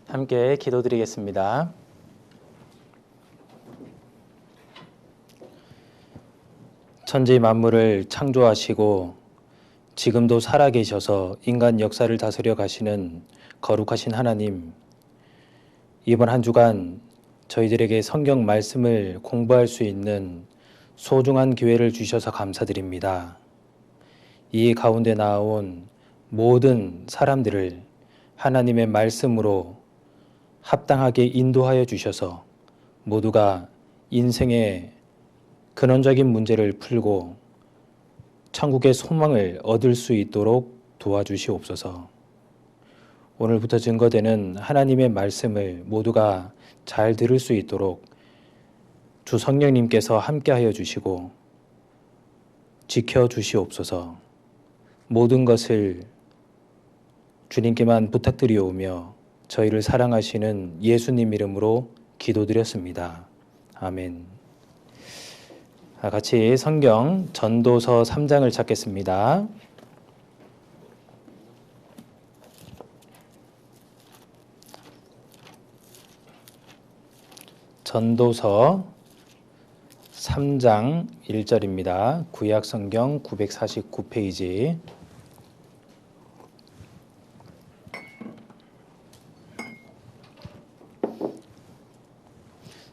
함께 기도드리겠습니다. 천지 만물을 창조하시고 지금도 살아계셔서 인간 역사를 다스려 가시는 거룩하신 하나님, 이번 한 주간 저희들에게 성경 말씀을 공부할 수 있는 소중한 기회를 주셔서 감사드립니다. 이 가운데 나온 모든 사람들을 하나님의 말씀으로 합당하게 인도하여 주셔서 모두가 인생의 근원적인 문제를 풀고 천국의 소망을 얻을 수 있도록 도와주시옵소서. 오늘부터 증거되는 하나님의 말씀을 모두가 잘 들을 수 있도록 주 성령님께서 함께하여 주시고 지켜주시옵소서. 모든 것을 주님께만 부탁드리오며 저희를 사랑하시는 예수님 이름으로 기도드렸습니다. 아멘. 같이 성경 전도서 3장을 찾겠습니다. 전도서 3장 1절입니다. 구약 성경 949페이지.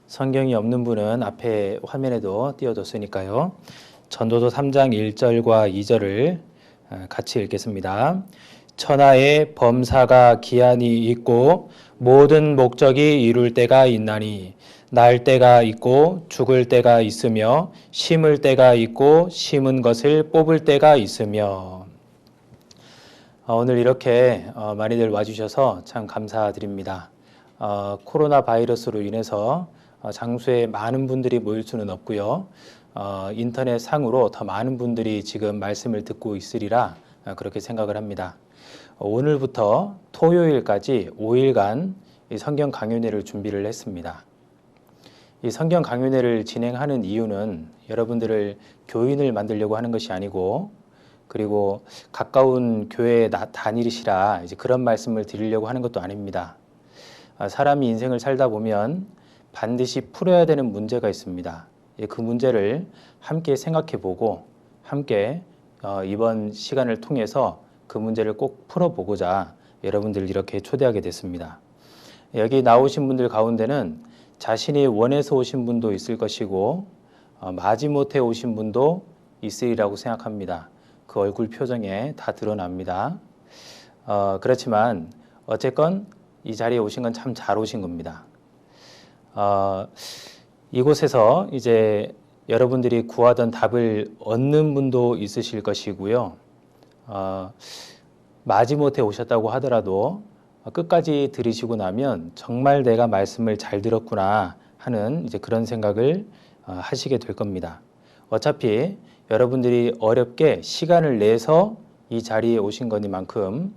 성경이 없는 분은 앞에 화면에도 띄워뒀으니까요. 전도서 3장 1절과 2절을 같이 읽겠습니다. 천하의 범사가 기한이 있고 모든 목적이 이룰 때가 있나니 날 때가 있고 죽을 때가 있으며 심을 때가 있고 심은 것을 뽑을 때가 있으며. 오늘 이렇게 많이들 와주셔서 참 감사드립니다. 코로나 바이러스로 인해서 장소에 많은 분들이 모일 수는 없고요. 인터넷 상으로 더 많은 분들이 지금 말씀을 듣고 있으리라 그렇게 생각을 합니다. 오늘부터 토요일까지 5일간 이 성경 강연회를 준비를 했습니다. 이 성경 강연회를 진행하는 이유는 여러분들을 교인을 만들려고 하는 것이 아니고, 그리고 가까운 교회에 다니시라 이제 그런 말씀을 드리려고 하는 것도 아닙니다. 사람이 인생을 살다 보면 반드시 풀어야 되는 문제가 있습니다. 그 문제를 함께 생각해 보고 함께 이번 시간을 통해서 그 문제를 꼭 풀어보고자 여러분들 이렇게 초대하게 됐습니다. 여기 나오신 분들 가운데는 자신이 원해서 오신 분도 있을 것이고 마지못해 오신 분도 있으리라고 생각합니다. 그 얼굴 표정에 다 드러납니다. 그렇지만 어쨌건 이 자리에 오신 건 참 잘 오신 겁니다. 이곳에서 이제 여러분들이 구하던 답을 얻는 분도 있으실 것이고요. 마지못해 오셨다고 하더라도 끝까지 들으시고 나면 정말 내가 말씀을 잘 들었구나 하는 이제 그런 생각을 하시게 될 겁니다. 어차피 여러분들이 어렵게 시간을 내서 이 자리에 오신 거니만큼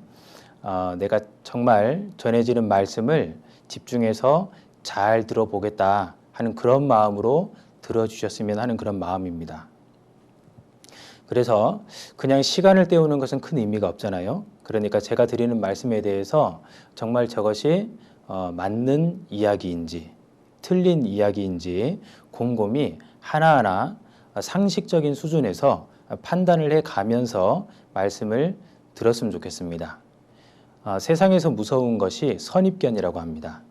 내가 정말 전해지는 말씀을 집중해서 잘 들어보겠다 하는 그런 마음으로 들어주셨으면 하는 그런 마음입니다. 그래서 그냥 시간을 때우는 것은 큰 의미가 없잖아요. 그러니까 제가 드리는 말씀에 대해서 정말 저것이 맞는 이야기인지 틀린 이야기인지 곰곰이 하나하나 상식적인 수준에서 판단을 해가면서 말씀을 들었으면 좋겠습니다. 세상에서 무서운 것이 선입견이라고 합니다.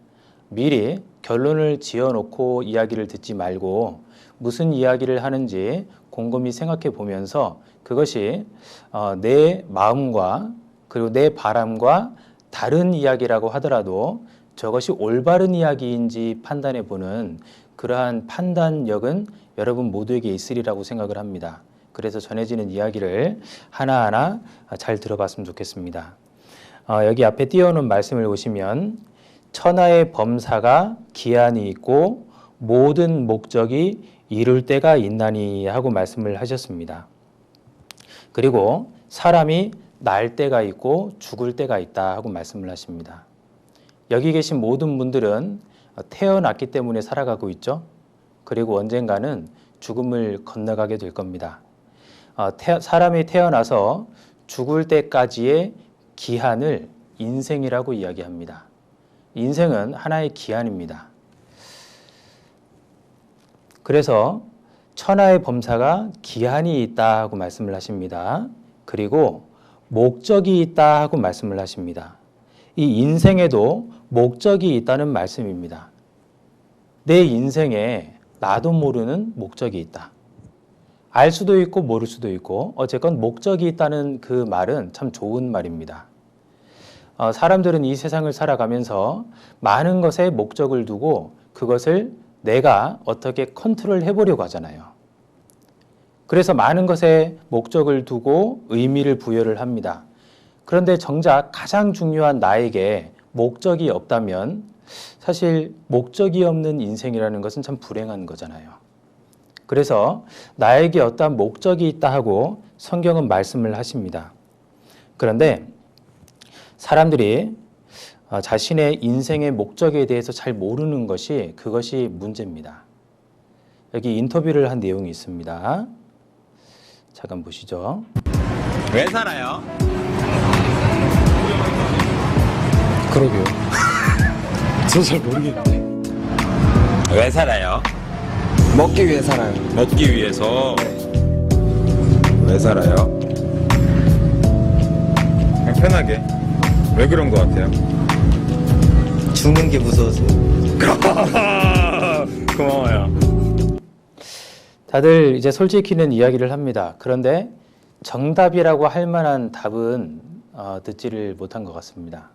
미리 결론을 지어놓고 이야기를 듣지 말고 무슨 이야기를 하는지 곰곰이 생각해 보면서 그것이 내 마음과 그리고 내 바람과 다른 이야기라고 하더라도 저것이 올바른 이야기인지 판단해 보는 그러한 판단력은 여러분 모두에게 있으리라고 생각을 합니다. 그래서 전해지는 이야기를 하나하나 잘 들어봤으면 좋겠습니다. 여기 앞에 띄워놓은 말씀을 보시면 천하의 범사가 기한이 있고 모든 목적이 이룰 때가 있나니 하고 말씀을 하셨습니다. 그리고 사람이 날 때가 있고 죽을 때가 있다 하고 말씀을 하십니다. 여기 계신 모든 분들은 태어났기 때문에 살아가고 있죠. 그리고 언젠가는 죽음을 건너가게 될 겁니다. 사람이 태어나서 죽을 때까지의 기한을 인생이라고 이야기합니다. 인생은 하나의 기한입니다. 그래서 천하의 범사가 기한이 있다 하고 말씀을 하십니다. 그리고 목적이 있다 하고 말씀을 하십니다. 이 인생에도 목적이 있다는 말씀입니다. 내 인생에 나도 모르는 목적이 있다. 알 수도 있고 모를 수도 있고 어쨌건 목적이 있다는 그 말은 참 좋은 말입니다. 사람들은 이 세상을 살아가면서 많은 것에 목적을 두고 그것을 내가 어떻게 컨트롤 해보려고 하잖아요. 그래서 많은 것에 목적을 두고 의미를 부여를 합니다. 그런데 정작 가장 중요한 나에게 목적이 없다면 사실 목적이 없는 인생이라는 것은 참 불행한 거잖아요. 그래서 나에게 어떠한 목적이 있다 하고 성경은 말씀을 하십니다. 그런데 사람들이 자신의 인생의 목적에 대해서 잘 모르는 것이 그것이 문제입니다. 여기 인터뷰를 한 내용이 있습니다. 잠깐 보시죠. 왜 살아요? 그러게요. 저 잘 모르겠는데. 왜 살아요? 먹기 위해 살아요. 먹기 위해서. 왜 살아요? 그냥 편하게. 왜 그런 것 같아요? 죽는 게 무서워서. 고마워요. 다들 이제 솔직히는 이야기를 합니다. 그런데 정답이라고 할 만한 답은 듣지를 못한 것 같습니다.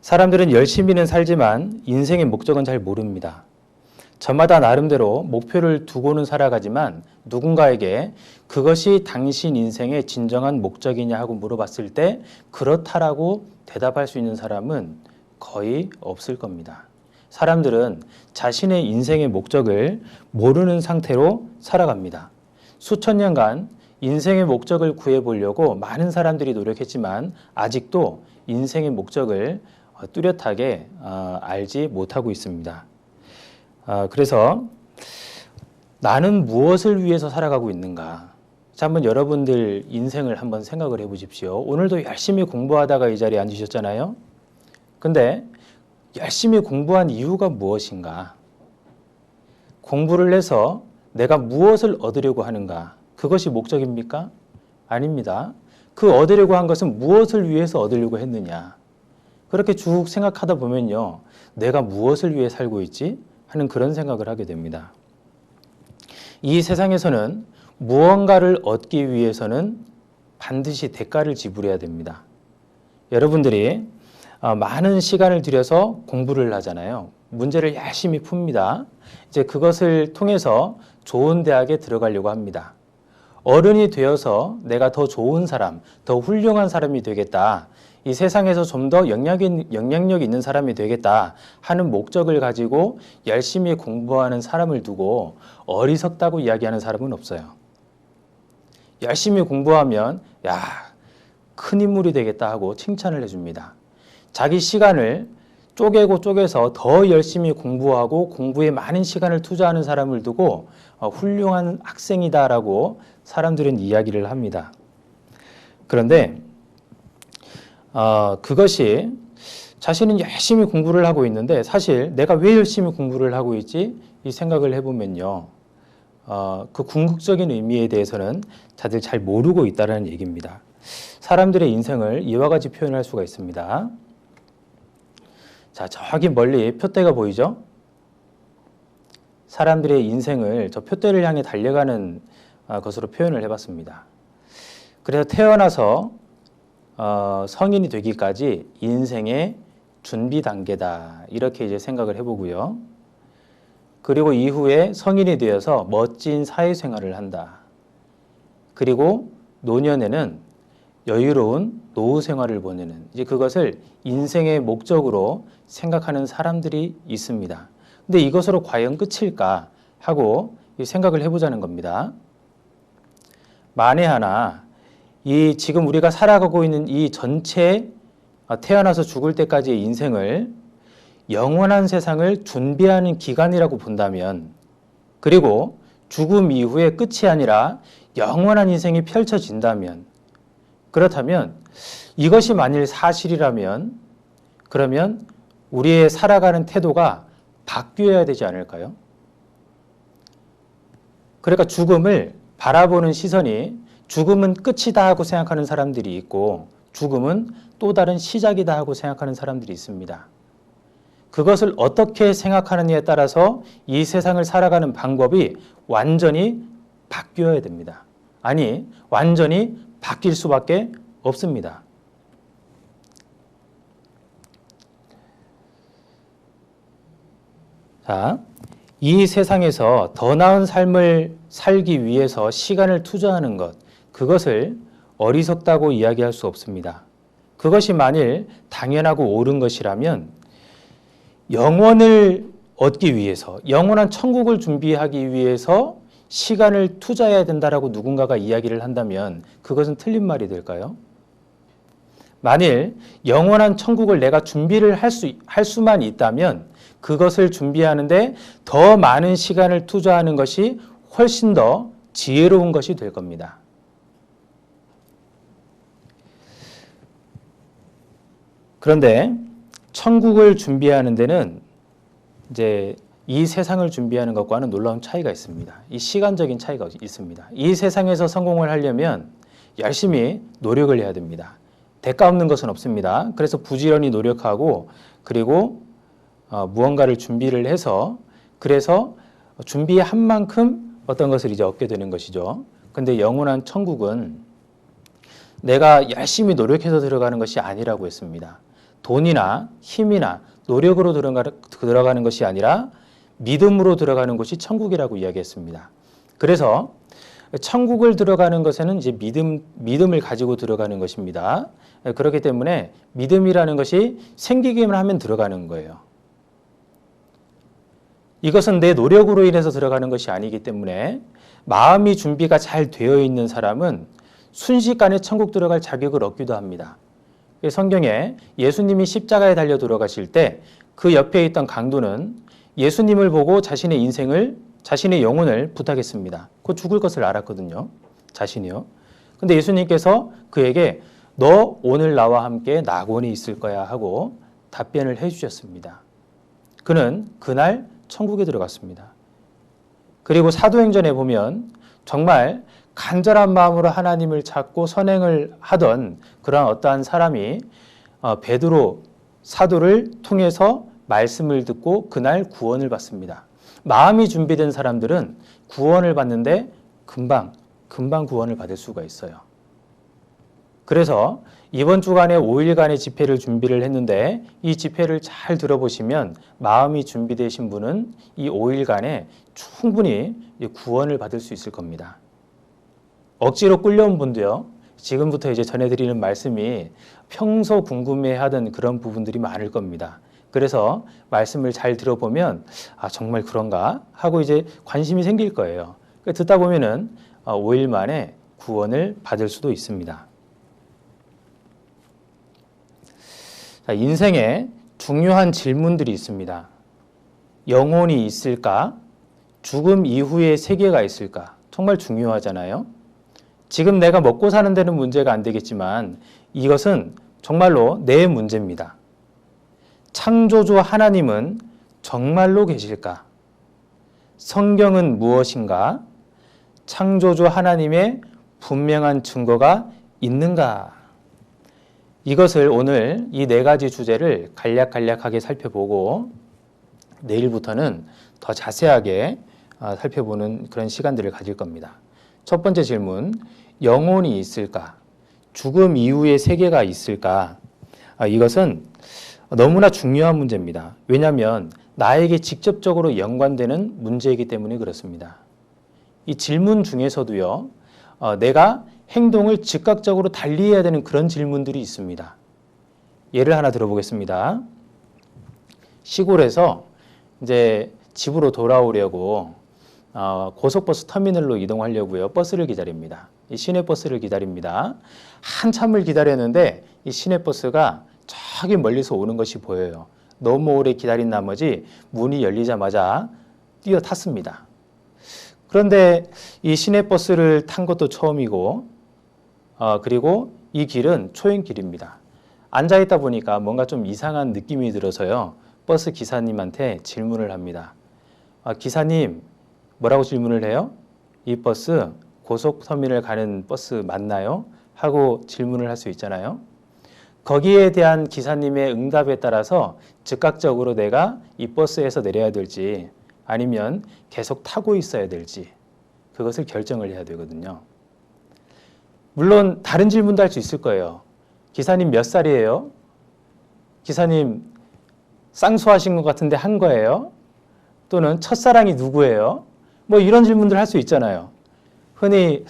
사람들은 열심히는 살지만 인생의 목적은 잘 모릅니다. 저마다 나름대로 목표를 두고는 살아가지만 누군가에게 그것이 당신 인생의 진정한 목적이냐 하고 물어봤을 때 그렇다라고 대답할 수 있는 사람은 거의 없을 겁니다. 사람들은 자신의 인생의 목적을 모르는 상태로 살아갑니다. 수천 년간 인생의 목적을 구해보려고 많은 사람들이 노력했지만 아직도 인생의 목적을 뚜렷하게 알지 못하고 있습니다. 그래서 나는 무엇을 위해서 살아가고 있는가? 자, 한번 여러분들 인생을 한번 생각을 해보십시오. 오늘도 열심히 공부하다가 이 자리에 앉으셨잖아요. 근데 열심히 공부한 이유가 무엇인가? 공부를 해서 내가 무엇을 얻으려고 하는가? 그것이 목적입니까? 아닙니다. 그 얻으려고 한 것은 무엇을 위해서 얻으려고 했느냐? 그렇게 쭉 생각하다 보면요. 내가 무엇을 위해 살고 있지? 하는 그런 생각을 하게 됩니다. 이 세상에서는 무언가를 얻기 위해서는 반드시 대가를 지불해야 됩니다. 여러분들이 많은 시간을 들여서 공부를 하잖아요. 문제를 열심히 풉니다. 이제 그것을 통해서 좋은 대학에 들어가려고 합니다. 어른이 되어서 내가 더 좋은 사람, 더 훌륭한 사람이 되겠다. 이 세상에서 좀 더 영향력 있는 사람이 되겠다 하는 목적을 가지고 열심히 공부하는 사람을 두고 어리석다고 이야기하는 사람은 없어요. 열심히 공부하면 야, 큰 인물이 되겠다 하고 칭찬을 해줍니다. 자기 시간을 쪼개서 더 열심히 공부하고 공부에 많은 시간을 투자하는 사람을 두고 훌륭한 학생이다라고 사람들은 이야기를 합니다. 그런데 그것이 자신은 열심히 공부를 하고 있는데 사실 내가 왜 열심히 공부를 하고 있지? 이 생각을 해보면요. 그 궁극적인 의미에 대해서는 다들 잘 모르고 있다는 얘기입니다. 사람들의 인생을 이와 같이 표현할 수가 있습니다. 자, 저기 멀리 표대가 보이죠? 사람들의 인생을 저 표대를 향해 달려가는 것으로 표현을 해봤습니다. 그래서 태어나서 성인이 되기까지 인생의 준비 단계다. 이렇게 이제 생각을 해보고요. 그리고 이후에 성인이 되어서 멋진 사회생활을 한다. 그리고 노년에는 여유로운 노후 생활을 보내는 이제 그것을 인생의 목적으로 생각하는 사람들이 있습니다. 근데 이것으로 과연 끝일까 하고 생각을 해보자는 겁니다. 만에 하나 이 지금 우리가 살아가고 있는 이 전체 태어나서 죽을 때까지의 인생을 영원한 세상을 준비하는 기간이라고 본다면 그리고 죽음 이후의 끝이 아니라 영원한 인생이 펼쳐진다면 그렇다면 이것이 만일 사실이라면 그러면 우리의 살아가는 태도가 바뀌어야 되지 않을까요? 그러니까 죽음을 바라보는 시선이 죽음은 끝이다 하고 생각하는 사람들이 있고 죽음은 또 다른 시작이다 하고 생각하는 사람들이 있습니다. 그것을 어떻게 생각하느냐에 따라서 이 세상을 살아가는 방법이 완전히 바뀌어야 됩니다. 아니, 완전히 바뀔 수밖에 없습니다. 자, 이 세상에서 더 나은 삶을 살기 위해서 시간을 투자하는 것, 그것을 어리석다고 이야기할 수 없습니다. 그것이 만일 당연하고 옳은 것이라면 영원을 얻기 위해서, 영원한 천국을 준비하기 위해서 시간을 투자해야 된다라고 누군가가 이야기를 한다면 그것은 틀린 말이 될까요? 만일 영원한 천국을 내가 준비를 할 수만 있다면 그것을 준비하는데 더 많은 시간을 투자하는 것이 훨씬 더 지혜로운 것이 될 겁니다. 그런데 천국을 준비하는 데는 이제 이 세상을 준비하는 것과는 놀라운 차이가 있습니다. 이 시간적인 차이가 있습니다. 이 세상에서 성공을 하려면 열심히 노력을 해야 됩니다. 대가 없는 것은 없습니다. 그래서 부지런히 노력하고 그리고 무언가를 준비를 해서 그래서 준비한 만큼 어떤 것을 이제 얻게 되는 것이죠. 근데 영원한 천국은 내가 열심히 노력해서 들어가는 것이 아니라고 했습니다. 돈이나 힘이나 노력으로 들어가는 것이 아니라 믿음으로 들어가는 것이 천국이라고 이야기했습니다. 그래서 천국을 들어가는 것에는 이제 믿음을 가지고 들어가는 것입니다. 그렇기 때문에 믿음이라는 것이 생기기만 하면 들어가는 거예요. 이것은 내 노력으로 인해서 들어가는 것이 아니기 때문에 마음이 준비가 잘 되어 있는 사람은 순식간에 천국 들어갈 자격을 얻기도 합니다. 성경에 예수님이 십자가에 달려 돌아가실 때 그 옆에 있던 강도는 예수님을 보고 자신의 인생을, 자신의 영혼을 부탁했습니다. 곧 죽을 것을 알았거든요. 자신이요. 근데 예수님께서 그에게 너 오늘 나와 함께 낙원에 있을 거야 하고 답변을 해주셨습니다. 그는 그날 천국에 들어갔습니다. 그리고 사도행전에 보면 정말 간절한 마음으로 하나님을 찾고 선행을 하던 그런 어떠한 사람이 베드로 사도를 통해서 말씀을 듣고 그날 구원을 받습니다. 마음이 준비된 사람들은 구원을 받는데 금방 구원을 받을 수가 있어요. 그래서 이번 주간에 5일간의 집회를 준비를 했는데 이 집회를 잘 들어보시면 마음이 준비되신 분은 이 5일간에 충분히 구원을 받을 수 있을 겁니다. 억지로 끌려온 분도요. 지금부터 이제 전해드리는 말씀이 평소 궁금해하던 그런 부분들이 많을 겁니다. 그래서 말씀을 잘 들어보면 아 정말 그런가 하고 이제 관심이 생길 거예요. 듣다 보면은 5일 만에 구원을 받을 수도 있습니다. 자, 인생에 중요한 질문들이 있습니다. 영혼이 있을까? 죽음 이후의 세계가 있을까? 정말 중요하잖아요. 지금 내가 먹고 사는 데는 문제가 안 되겠지만 이것은 정말로 내 문제입니다. 창조주 하나님은 정말로 계실까? 성경은 무엇인가? 창조주 하나님의 분명한 증거가 있는가? 이것을 오늘 이 네 가지 주제를 간략하게 살펴보고 내일부터는 더 자세하게 살펴보는 그런 시간들을 가질 겁니다. 첫 번째 질문, 영혼이 있을까? 죽음 이후의 세계가 있을까? 이것은 너무나 중요한 문제입니다. 왜냐하면 나에게 직접적으로 연관되는 문제이기 때문에 그렇습니다. 이 질문 중에서도요, 내가 행동을 즉각적으로 달리해야 되는 그런 질문들이 있습니다. 예를 하나 들어보겠습니다. 시골에서 이제 집으로 돌아오려고 고속버스 터미널로 이동하려고요. 버스를 기다립니다. 이 시내버스를 기다립니다. 한참을 기다렸는데 이 시내버스가 저기 멀리서 오는 것이 보여요. 너무 오래 기다린 나머지 문이 열리자마자 뛰어 탔습니다. 그런데 이 시내버스를 탄 것도 처음이고 그리고 이 길은 초행길입니다. 앉아있다 보니까 뭔가 좀 이상한 느낌이 들어서요. 버스 기사님한테 질문을 합니다. 기사님, 뭐라고 질문을 해요? 이 버스 고속터미널 가는 버스 맞나요? 하고 질문을 할 수 있잖아요. 거기에 대한 기사님의 응답에 따라서 즉각적으로 내가 이 버스에서 내려야 될지 아니면 계속 타고 있어야 될지 그것을 결정을 해야 되거든요. 물론 다른 질문도 할 수 있을 거예요. 기사님 몇 살이에요? 기사님 쌍수하신 것 같은데 한 거예요? 또는 첫사랑이 누구예요? 뭐 이런 질문들 할 수 있잖아요. 흔히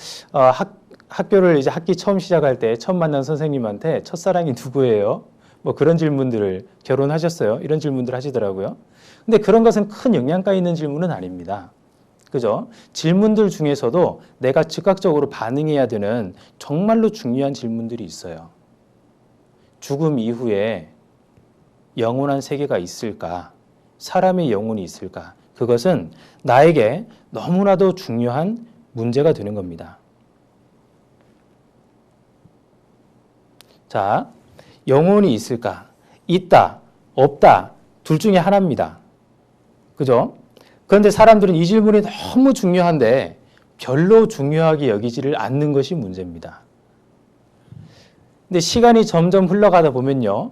학교를 이제 학기 처음 시작할 때 처음 만난 선생님한테 첫사랑이 누구예요? 뭐 그런 질문들을 결혼하셨어요? 이런 질문들 하시더라고요. 근데 그런 것은 큰 영향가 있는 질문은 아닙니다. 그죠? 질문들 중에서도 내가 즉각적으로 반응해야 되는 정말로 중요한 질문들이 있어요. 죽음 이후에 영원한 세계가 있을까? 사람의 영혼이 있을까? 그것은 나에게 너무나도 중요한 문제가 되는 겁니다. 자, 영혼이 있을까? 있다, 없다, 둘 중에 하나입니다. 그죠? 그런데 사람들은 이 질문이 너무 중요한데 별로 중요하게 여기지를 않는 것이 문제입니다. 근데 시간이 점점 흘러가다 보면요.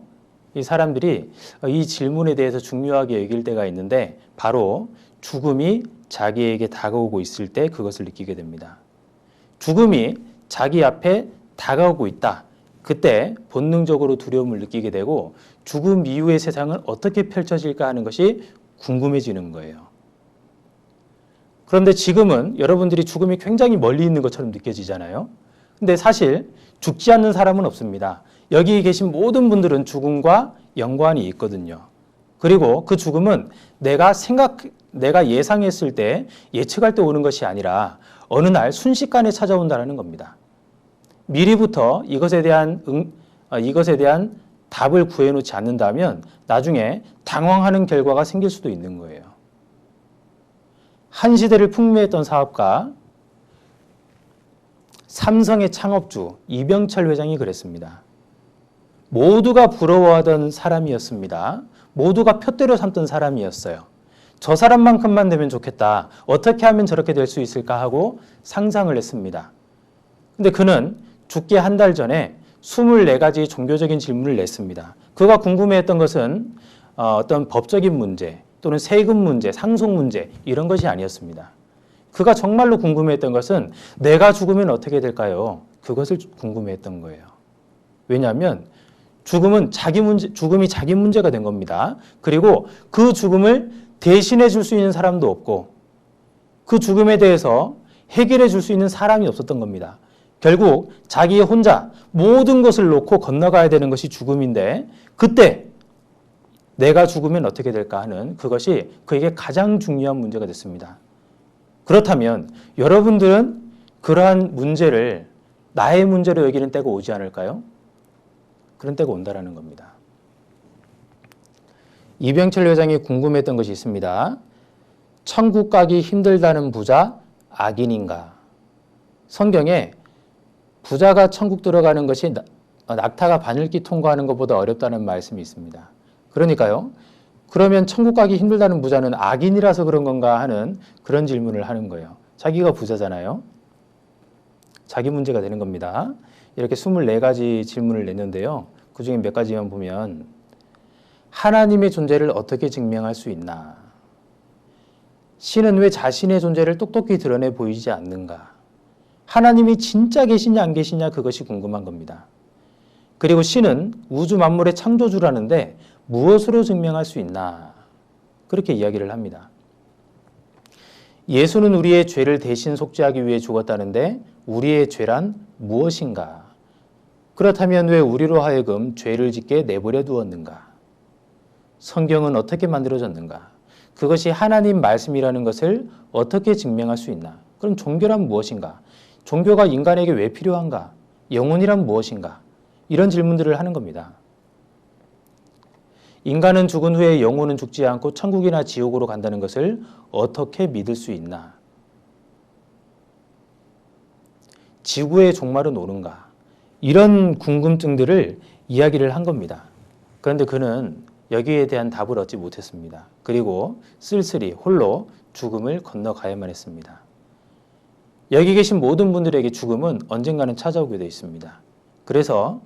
이 사람들이 이 질문에 대해서 중요하게 여길 때가 있는데 바로 죽음이 자기에게 다가오고 있을 때 그것을 느끼게 됩니다. 죽음이 자기 앞에 다가오고 있다. 그때 본능적으로 두려움을 느끼게 되고 죽음 이후의 세상은 어떻게 펼쳐질까 하는 것이 궁금해지는 거예요. 그런데 지금은 여러분들이 죽음이 굉장히 멀리 있는 것처럼 느껴지잖아요. 근데 사실 죽지 않는 사람은 없습니다. 여기 계신 모든 분들은 죽음과 연관이 있거든요. 그리고 그 죽음은 내가 예상했을 때 예측할 때 오는 것이 아니라 어느 날 순식간에 찾아온다는 겁니다. 미리부터 이것에 대한 답을 구해놓지 않는다면 나중에 당황하는 결과가 생길 수도 있는 거예요. 한 시대를 풍미했던 사업가 삼성의 창업주 이병철 회장이 그랬습니다. 모두가 부러워하던 사람이었습니다. 모두가 푯대로 삼던 사람이었어요. 저 사람만큼만 되면 좋겠다. 어떻게 하면 저렇게 될 수 있을까 하고 상상을 했습니다. 근데 그는 죽기 한 달 전에 24가지 종교적인 질문을 냈습니다. 그가 궁금해했던 것은 어떤 법적인 문제 또는 세금 문제, 상속 문제 이런 것이 아니었습니다. 그가 정말로 궁금해했던 것은 내가 죽으면 어떻게 될까요? 그것을 궁금해했던 거예요. 왜냐하면 죽음이 자기 문제가 된 겁니다. 그리고 그 죽음을 대신해 줄 수 있는 사람도 없고 그 죽음에 대해서 해결해 줄 수 있는 사람이 없었던 겁니다. 결국 자기 혼자 모든 것을 놓고 건너가야 되는 것이 죽음인데 그때 내가 죽으면 어떻게 될까 하는 그것이 그에게 가장 중요한 문제가 됐습니다. 그렇다면 여러분들은 그러한 문제를 나의 문제로 여기는 때가 오지 않을까요? 그런 때가 온다라는 겁니다. 이병철 회장이 궁금했던 것이 있습니다. 천국 가기 힘들다는 부자 악인인가? 성경에 부자가 천국 들어가는 것이 낙타가 바늘길 통과하는 것보다 어렵다는 말씀이 있습니다. 그러니까요. 그러면 천국 가기 힘들다는 부자는 악인이라서 그런 건가 하는 그런 질문을 하는 거예요. 자기가 부자잖아요. 자기 문제가 되는 겁니다. 이렇게 24가지 질문을 냈는데요. 그중에 몇 가지만 보면 하나님의 존재를 어떻게 증명할 수 있나? 신은 왜 자신의 존재를 똑똑히 드러내 보이지 않는가? 하나님이 진짜 계시냐 안 계시냐 그것이 궁금한 겁니다. 그리고 신은 우주 만물의 창조주라는데 무엇으로 증명할 수 있나? 그렇게 이야기를 합니다. 예수는 우리의 죄를 대신 속죄하기 위해 죽었다는데 우리의 죄란 무엇인가? 그렇다면 왜 우리로 하여금 죄를 짓게 내버려 두었는가? 성경은 어떻게 만들어졌는가? 그것이 하나님 말씀이라는 것을 어떻게 증명할 수 있나? 그럼 종교란 무엇인가? 종교가 인간에게 왜 필요한가? 영혼이란 무엇인가? 이런 질문들을 하는 겁니다. 인간은 죽은 후에 영혼은 죽지 않고 천국이나 지옥으로 간다는 것을 어떻게 믿을 수 있나? 지구의 종말은 오는가? 이런 궁금증들을 이야기를 한 겁니다. 그런데 그는 여기에 대한 답을 얻지 못했습니다. 그리고 쓸쓸히 홀로 죽음을 건너가야만 했습니다. 여기 계신 모든 분들에게 죽음은 언젠가는 찾아오게 되어 있습니다. 그래서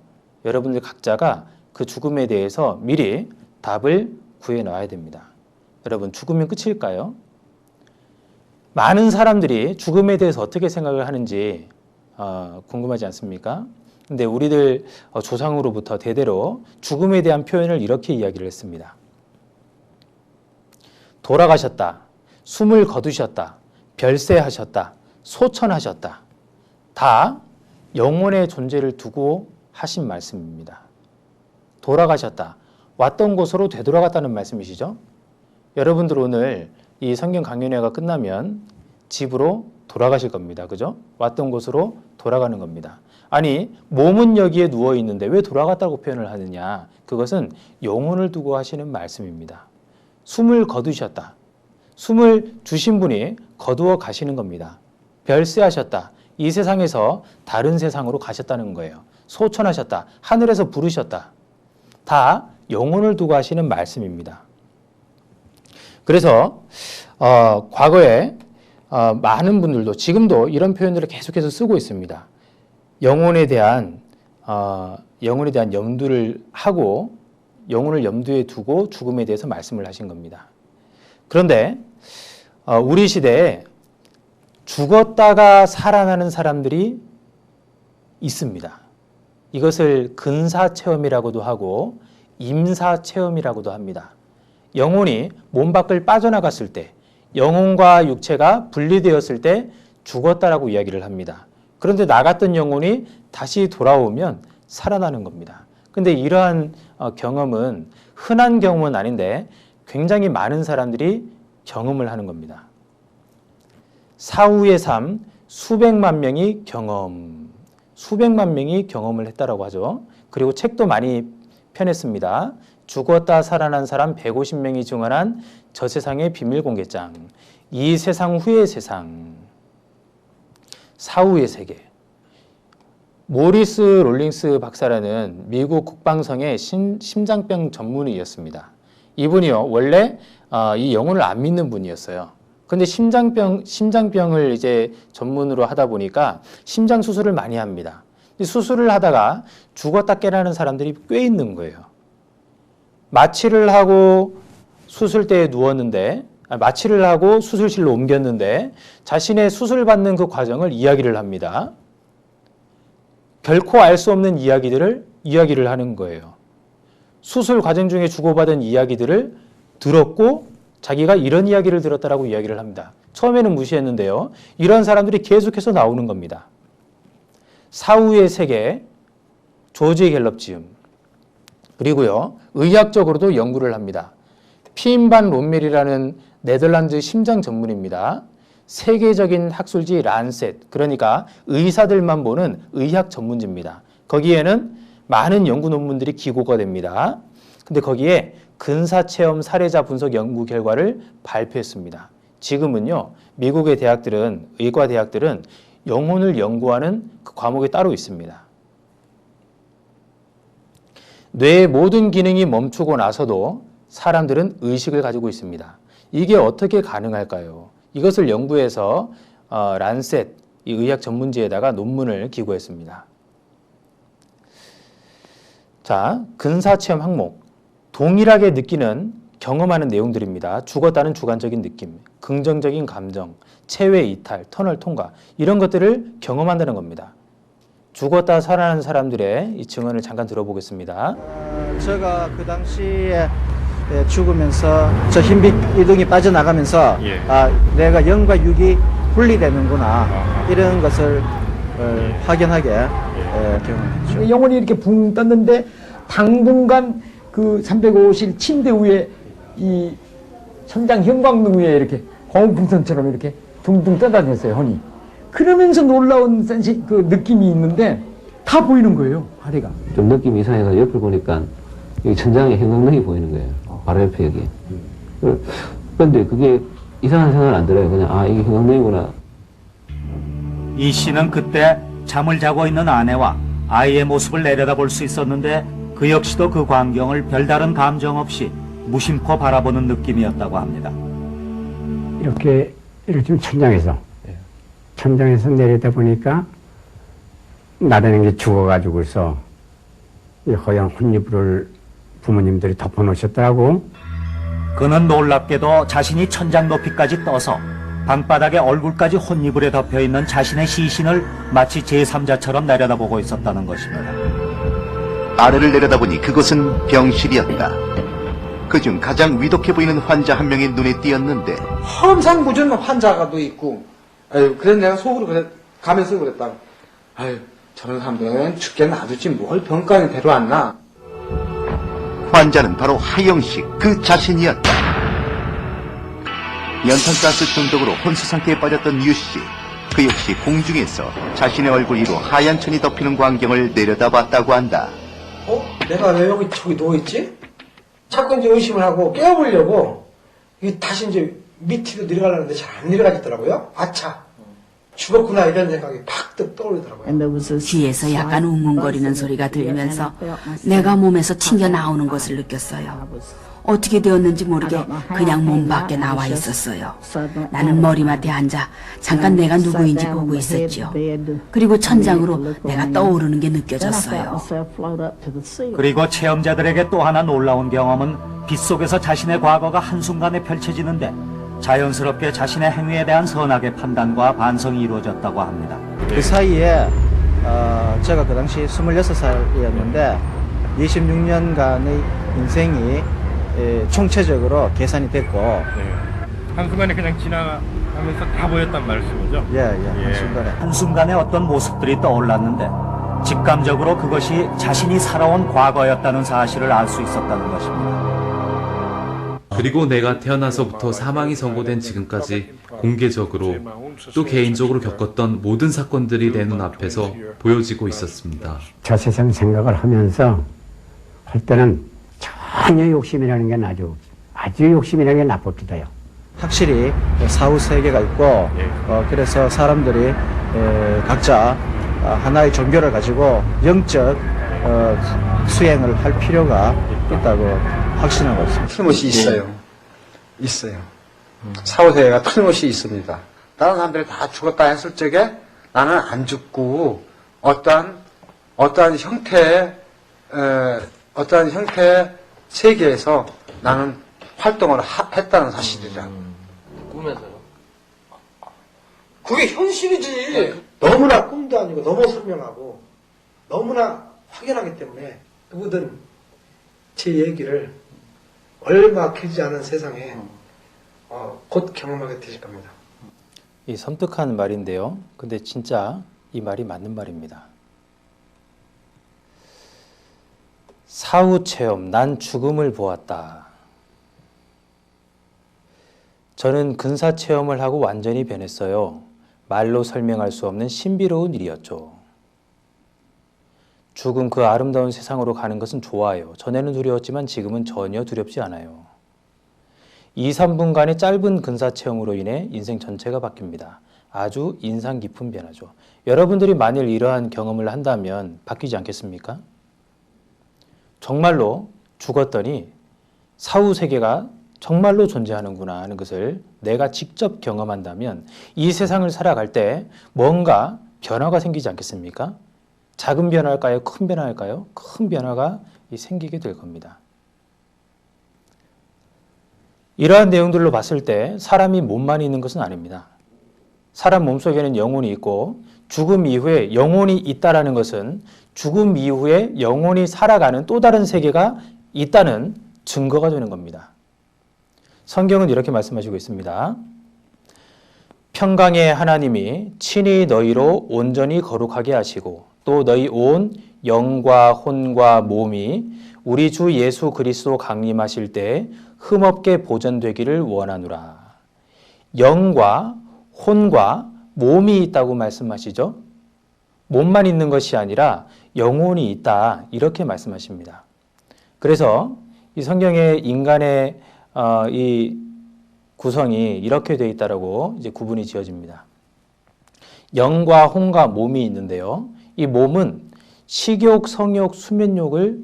여러분들 각자가 그 죽음에 대해서 미리 답을 구해 놔야 됩니다. 여러분, 죽으면 끝일까요? 많은 사람들이 죽음에 대해서 어떻게 생각을 하는지 궁금하지 않습니까? 근데 우리들 조상으로부터 대대로 죽음에 대한 표현을 이렇게 이야기를 했습니다. 돌아가셨다, 숨을 거두셨다, 별세하셨다, 소천하셨다. 다 영혼의 존재를 두고 하신 말씀입니다. 돌아가셨다, 왔던 곳으로 되돌아갔다는 말씀이시죠? 여러분들 오늘 이 성경 강연회가 끝나면 집으로 돌아가실 겁니다. 그죠? 왔던 곳으로 돌아가는 겁니다. 아니, 몸은 여기에 누워 있는데 왜 돌아갔다고 표현을 하느냐? 그것은 영혼을 두고 하시는 말씀입니다. 숨을 거두셨다. 숨을 주신 분이 거두어 가시는 겁니다. 별세하셨다. 이 세상에서 다른 세상으로 가셨다는 거예요. 소천하셨다. 하늘에서 부르셨다. 다 영혼을 두고 하시는 말씀입니다. 그래서 과거에 많은 분들도 지금도 이런 표현들을 계속해서 쓰고 있습니다. 영혼에 대한 염두를 하고 영혼을 염두에 두고 죽음에 대해서 말씀을 하신 겁니다. 그런데 우리 시대에 죽었다가 살아나는 사람들이 있습니다. 이것을 근사체험이라고도 하고 임사체험이라고도 합니다. 영혼이 몸 밖을 빠져나갔을 때, 영혼과 육체가 분리되었을 때 죽었다라고 이야기를 합니다. 그런데 나갔던 영혼이 다시 돌아오면 살아나는 겁니다. 근데 이러한 경험은 흔한 경험은 아닌데 굉장히 많은 사람들이 경험을 하는 겁니다. 사후의 삶 수백만 명이 경험을 했다라고 하죠. 그리고 책도 많이 펴냈습니다. 죽었다 살아난 사람 150명이 증언한 저 세상의 비밀 공개장, 이 세상 후의 세상, 사후의 세계. 모리스 롤링스 박사라는 미국 국방성의 심장병 전문의였습니다. 이분이요, 원래 이 영혼을 안 믿는 분이었어요. 근데 심장병을 이제 전문으로 하다 보니까 심장 수술을 많이 합니다. 수술을 하다가 죽었다 깨라는 사람들이 꽤 있는 거예요. 마취를 하고 수술대에 누웠는데, 마취를 하고 수술실로 옮겼는데 자신의 수술받는 그 과정을 이야기를 합니다. 결코 알 수 없는 이야기를 하는 거예요. 수술 과정 중에 주고받은 이야기들을 들었고 자기가 이런 이야기를 들었다라고 이야기를 합니다. 처음에는 무시했는데요. 이런 사람들이 계속해서 나오는 겁니다. 사후의 세계, 조지 갤럽 지음. 그리고요, 의학적으로도 연구를 합니다. 피임 반 롬멜이라는 네덜란드 심장 전문입니다. 세계적인 학술지 란셋, 그러니까 의사들만 보는 의학 전문지입니다. 거기에는 많은 연구 논문들이 기고가 됩니다. 근데 거기에 근사체험 사례자 분석 연구 결과를 발표했습니다. 지금은요, 미국의 대학들은, 의과 대학들은 영혼을 연구하는 그 과목이 따로 있습니다. 뇌의 모든 기능이 멈추고 나서도 사람들은 의식을 가지고 있습니다. 이게 어떻게 가능할까요? 이것을 연구해서 란셋, 이 의학 전문지에다가 논문을 기고했습니다. 자, 근사체험 항목. 동일하게 느끼는, 경험하는 내용들입니다. 죽었다는 주관적인 느낌, 긍정적인 감정, 체외 이탈, 터널 통과, 이런 것들을 경험한다는 겁니다. 죽었다 살아난 사람들의 이 증언을 잠깐 들어보겠습니다. 제가 그 당시에 죽으면서 저 흰빛 이동이 빠져나가면서 내가 영과 육이 분리되는구나, 이런 것을 확연하게 경험했죠. 영혼이 이렇게 붕 떴는데 당분간 그 350일 침대 위에 이 천장 형광등 위에 이렇게 고무풍선처럼 이렇게 둥둥 떠다녔어요, 혼이. 그러면서 놀라운 그 느낌이 있는데 다 보이는 거예요, 하리가. 좀 느낌이 이상해서 옆을 보니까 여기 천장에 형광등이 보이는 거예요. 바로 옆에 여기. 그런데 그게 이상한 생각은 안 들어요. 그냥 이게 형광등이구나. 이 씨는 그때 잠을 자고 있는 아내와 아이의 모습을 내려다볼 수 있었는데 그 그 역시도 그 광경을 별다른 감정 없이 무심코 바라보는 느낌이었다고 합니다. 이렇게 좀 천장에서 내리다 보니까 나라는 게 죽어가지고서 이 허연 혼이불을 부모님들이 덮어놓으셨더라고. 그는 놀랍게도 자신이 천장 높이까지 떠서 방바닥에 얼굴까지 혼이불에 덮여있는 자신의 시신을 마치 제3자처럼 내려다보고 있었다는 것입니다. 아래를 내려다보니 그곳은 병실이었다. 그중 가장 위독해 보이는 환자 한 명이 눈에 띄었는데 험상궂은 환자가 또 있고, 아유, 그래서 내가 속으로 가면서 그랬다. 아유, 저런 사람들은 죽게 놔두지 뭘 병가에 데려왔나. 환자는 바로 하영식 그 자신이었다. 연탄가스 중독으로 혼수 상태에 빠졌던 유씨. 그 역시 공중에서 자신의 얼굴 위로 하얀 천이 덮이는 광경을 내려다봤다고 한다. 내가 왜 여기 저기 누워있지? 자꾸 이제 의심을 하고 깨워보려고 이게 다시 이제 밑으로 내려가려는데 잘 안 내려가지더라고요. 아차, 죽었구나 이런 생각이 팍 떠오르더라고요. 뒤에서 약간 웅웅거리는 소리가 들리면서 내가 몸에서 튕겨 나오는 것을 느꼈어요. 어떻게 되었는지 모르게 그냥 몸 밖에 나와 있었어요. 나는 머리맡에 앉아 잠깐 내가 누구인지 보고 있었죠. 그리고 천장으로 내가 떠오르는 게 느껴졌어요. 그리고 체험자들에게 또 하나 놀라운 경험은 빗속에서 자신의 과거가 한순간에 펼쳐지는데 자연스럽게 자신의 행위에 대한 선악의 판단과 반성이 이루어졌다고 합니다. 그 사이에 제가 그 당시 26살이었는데 26년간의 인생이 총체적으로 계산이 됐고 한순간에 그냥 지나가면서 다 보였단 말씀이죠? 예. 한순간에 한순간에 어떤 모습들이 떠올랐는데 직감적으로 그것이 자신이 살아온 과거였다는 사실을 알 수 있었다는 것입니다. 그리고 내가 태어나서부터 사망이 선고된 지금까지 공개적으로 또 개인적으로 겪었던 모든 사건들이 내 눈앞에서 보여지고 있었습니다. 저 세상 생각을 하면서 할 때는 전혀 욕심이라는 게 아주 욕심이라는 게 나쁩니다요. 확실히 사후 세계가 있고 그래서 사람들이 각자 하나의 종교를 가지고 영적 수행을 할 필요가 있다고 확신하고 있습니다. 틀림없이 있어요. 사후세계가 틀림없이 있습니다. 다른 사람들이 다 죽었다 했을 적에 나는 안 죽고 어떠한 형태의 세계에서 나는 활동을 했다는 사실이라. 꿈에서요? 그게 현실이지. 너무나 꿈도 아니고 너무 선명하고 너무나 확연하기 때문에 누구든 제 얘기를 얼마 길지 않은 세상에 곧 경험하게 되실 겁니다. 이 섬뜩한 말인데요. 근데 진짜 이 말이 맞는 말입니다. 사후 체험, 난 죽음을 보았다. 저는 근사 체험을 하고 완전히 변했어요. 말로 설명할 수 없는 신비로운 일이었죠. 죽음 그 아름다운 세상으로 가는 것은 좋아요. 전에는 두려웠지만 지금은 전혀 두렵지 않아요. 2, 3분간의 짧은 근사 체험으로 인해 인생 전체가 바뀝니다. 아주 인상 깊은 변화죠. 여러분들이 만일 이러한 경험을 한다면 바뀌지 않겠습니까? 정말로 죽었더니 사후 세계가 정말로 존재하는구나 하는 것을 내가 직접 경험한다면 이 세상을 살아갈 때 뭔가 변화가 생기지 않겠습니까? 작은 변화일까요? 큰 변화일까요? 큰 변화가 생기게 될 겁니다. 이러한 내용들로 봤을 때 사람이 몸만 있는 것은 아닙니다. 사람 몸속에는 영혼이 있고 죽음 이후에 영혼이 있다라는 것은 죽음 이후에 영혼이 살아가는 또 다른 세계가 있다는 증거가 되는 겁니다. 성경은 이렇게 말씀하시고 있습니다. 평강의 하나님이 친히 너희로 온전히 거룩하게 하시고 또 너희 온 영과 혼과 몸이 우리 주 예수 그리스도 강림하실 때 흠없게 보존되기를 원하노라. 영과 혼과 몸이 있다고 말씀하시죠. 몸만 있는 것이 아니라 영혼이 있다 이렇게 말씀하십니다. 그래서 이 성경에 인간의 이 구성이 이렇게 되어 있다라고 이제 구분이 지어집니다. 영과 혼과 몸이 있는데요. 이 몸은 식욕, 성욕, 수면욕을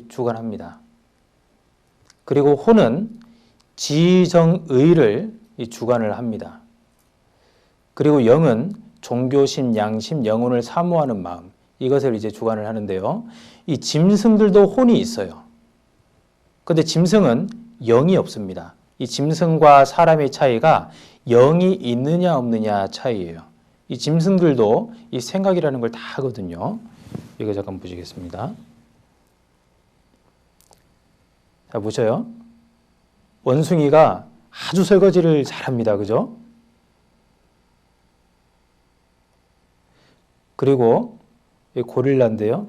주관합니다. 그리고 호는 지정의를 주관을 합니다. 그리고 영은 종교심, 양심, 영혼을 사모하는 마음, 이것을 이제 주관을 하는데요. 이 짐승들도 혼이 있어요. 그런데 짐승은 영이 없습니다. 이 짐승과 사람의 차이가 영이 있느냐 없느냐 차이예요. 이 짐승들도 이 생각이라는 걸 다 하거든요. 이거 잠깐 보시겠습니다. 자, 보셔요. 원숭이가 아주 설거지를 잘합니다. 그죠? 그리고 이 고릴라인데요.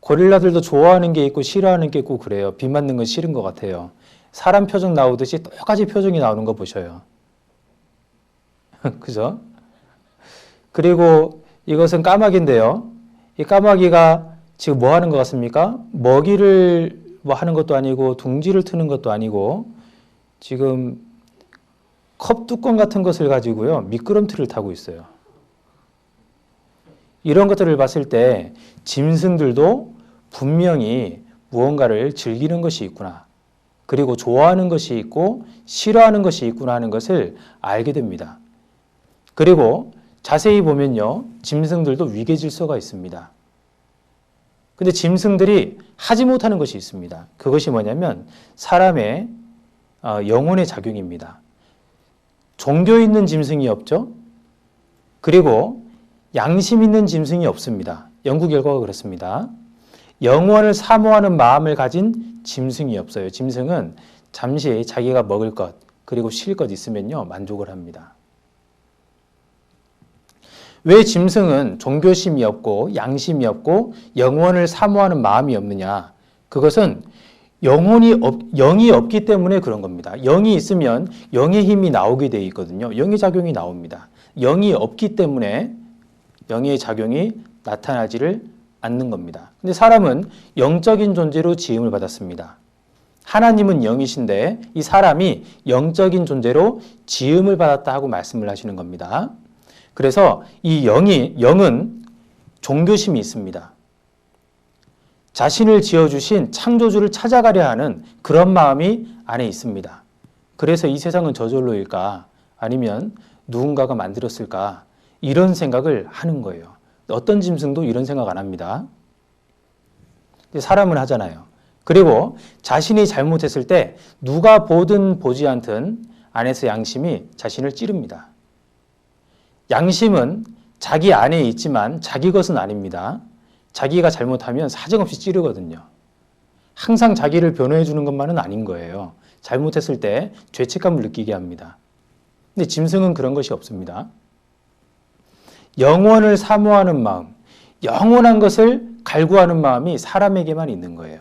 고릴라들도 좋아하는 게 있고 싫어하는 게 있고 그래요. 비 맞는 건 싫은 것 같아요. 사람 표정 나오듯이 똑같이 표정이 나오는 거 보셔요. 그죠? 그리고 이것은 까마귀인데요. 이 까마귀가 지금 뭐 하는 것 같습니까? 먹이를 뭐 하는 것도 아니고 둥지를 트는 것도 아니고 지금 컵 뚜껑 같은 것을 가지고요. 미끄럼틀을 타고 있어요. 이런 것들을 봤을 때 짐승들도 분명히 무언가를 즐기는 것이 있구나. 그리고 좋아하는 것이 있고 싫어하는 것이 있구나 하는 것을 알게 됩니다. 그리고 자세히 보면요. 짐승들도 위계질서가 있습니다. 근데 짐승들이 하지 못하는 것이 있습니다. 그것이 뭐냐면 사람의 영혼의 작용입니다. 종교 있는 짐승이 없죠. 그리고 양심 있는 짐승이 없습니다. 연구 결과가 그렇습니다. 영혼을 사모하는 마음을 가진 짐승이 없어요. 짐승은 잠시 자기가 먹을 것 그리고 쉴 것 있으면요 만족을 합니다. 왜 짐승은 종교심이 없고 양심이 없고 영혼을 사모하는 마음이 없느냐? 그것은 영이 없기 때문에 그런 겁니다. 영이 있으면 영의 힘이 나오게 되어 있거든요. 영의 작용이 나옵니다. 영이 없기 때문에 영의 작용이 나타나지를 않는 겁니다. 근데 사람은 영적인 존재로 지음을 받았습니다. 하나님은 영이신데 이 사람이 영적인 존재로 지음을 받았다 하고 말씀을 하시는 겁니다. 그래서 이 영은 종교심이 있습니다. 자신을 지어주신 창조주를 찾아가려 하는 그런 마음이 안에 있습니다. 그래서 이 세상은 저절로일까? 아니면 누군가가 만들었을까? 이런 생각을 하는 거예요. 어떤 짐승도 이런 생각 안 합니다. 사람은 하잖아요. 그리고 자신이 잘못했을 때 누가 보든 보지 않든 안에서 양심이 자신을 찌릅니다. 양심은 자기 안에 있지만 자기 것은 아닙니다. 자기가 잘못하면 사정없이 찌르거든요. 항상 자기를 변호해 주는 것만은 아닌 거예요. 잘못했을 때 죄책감을 느끼게 합니다. 근데 짐승은 그런 것이 없습니다. 영원을 사모하는 마음, 영원한 것을 갈구하는 마음이 사람에게만 있는 거예요.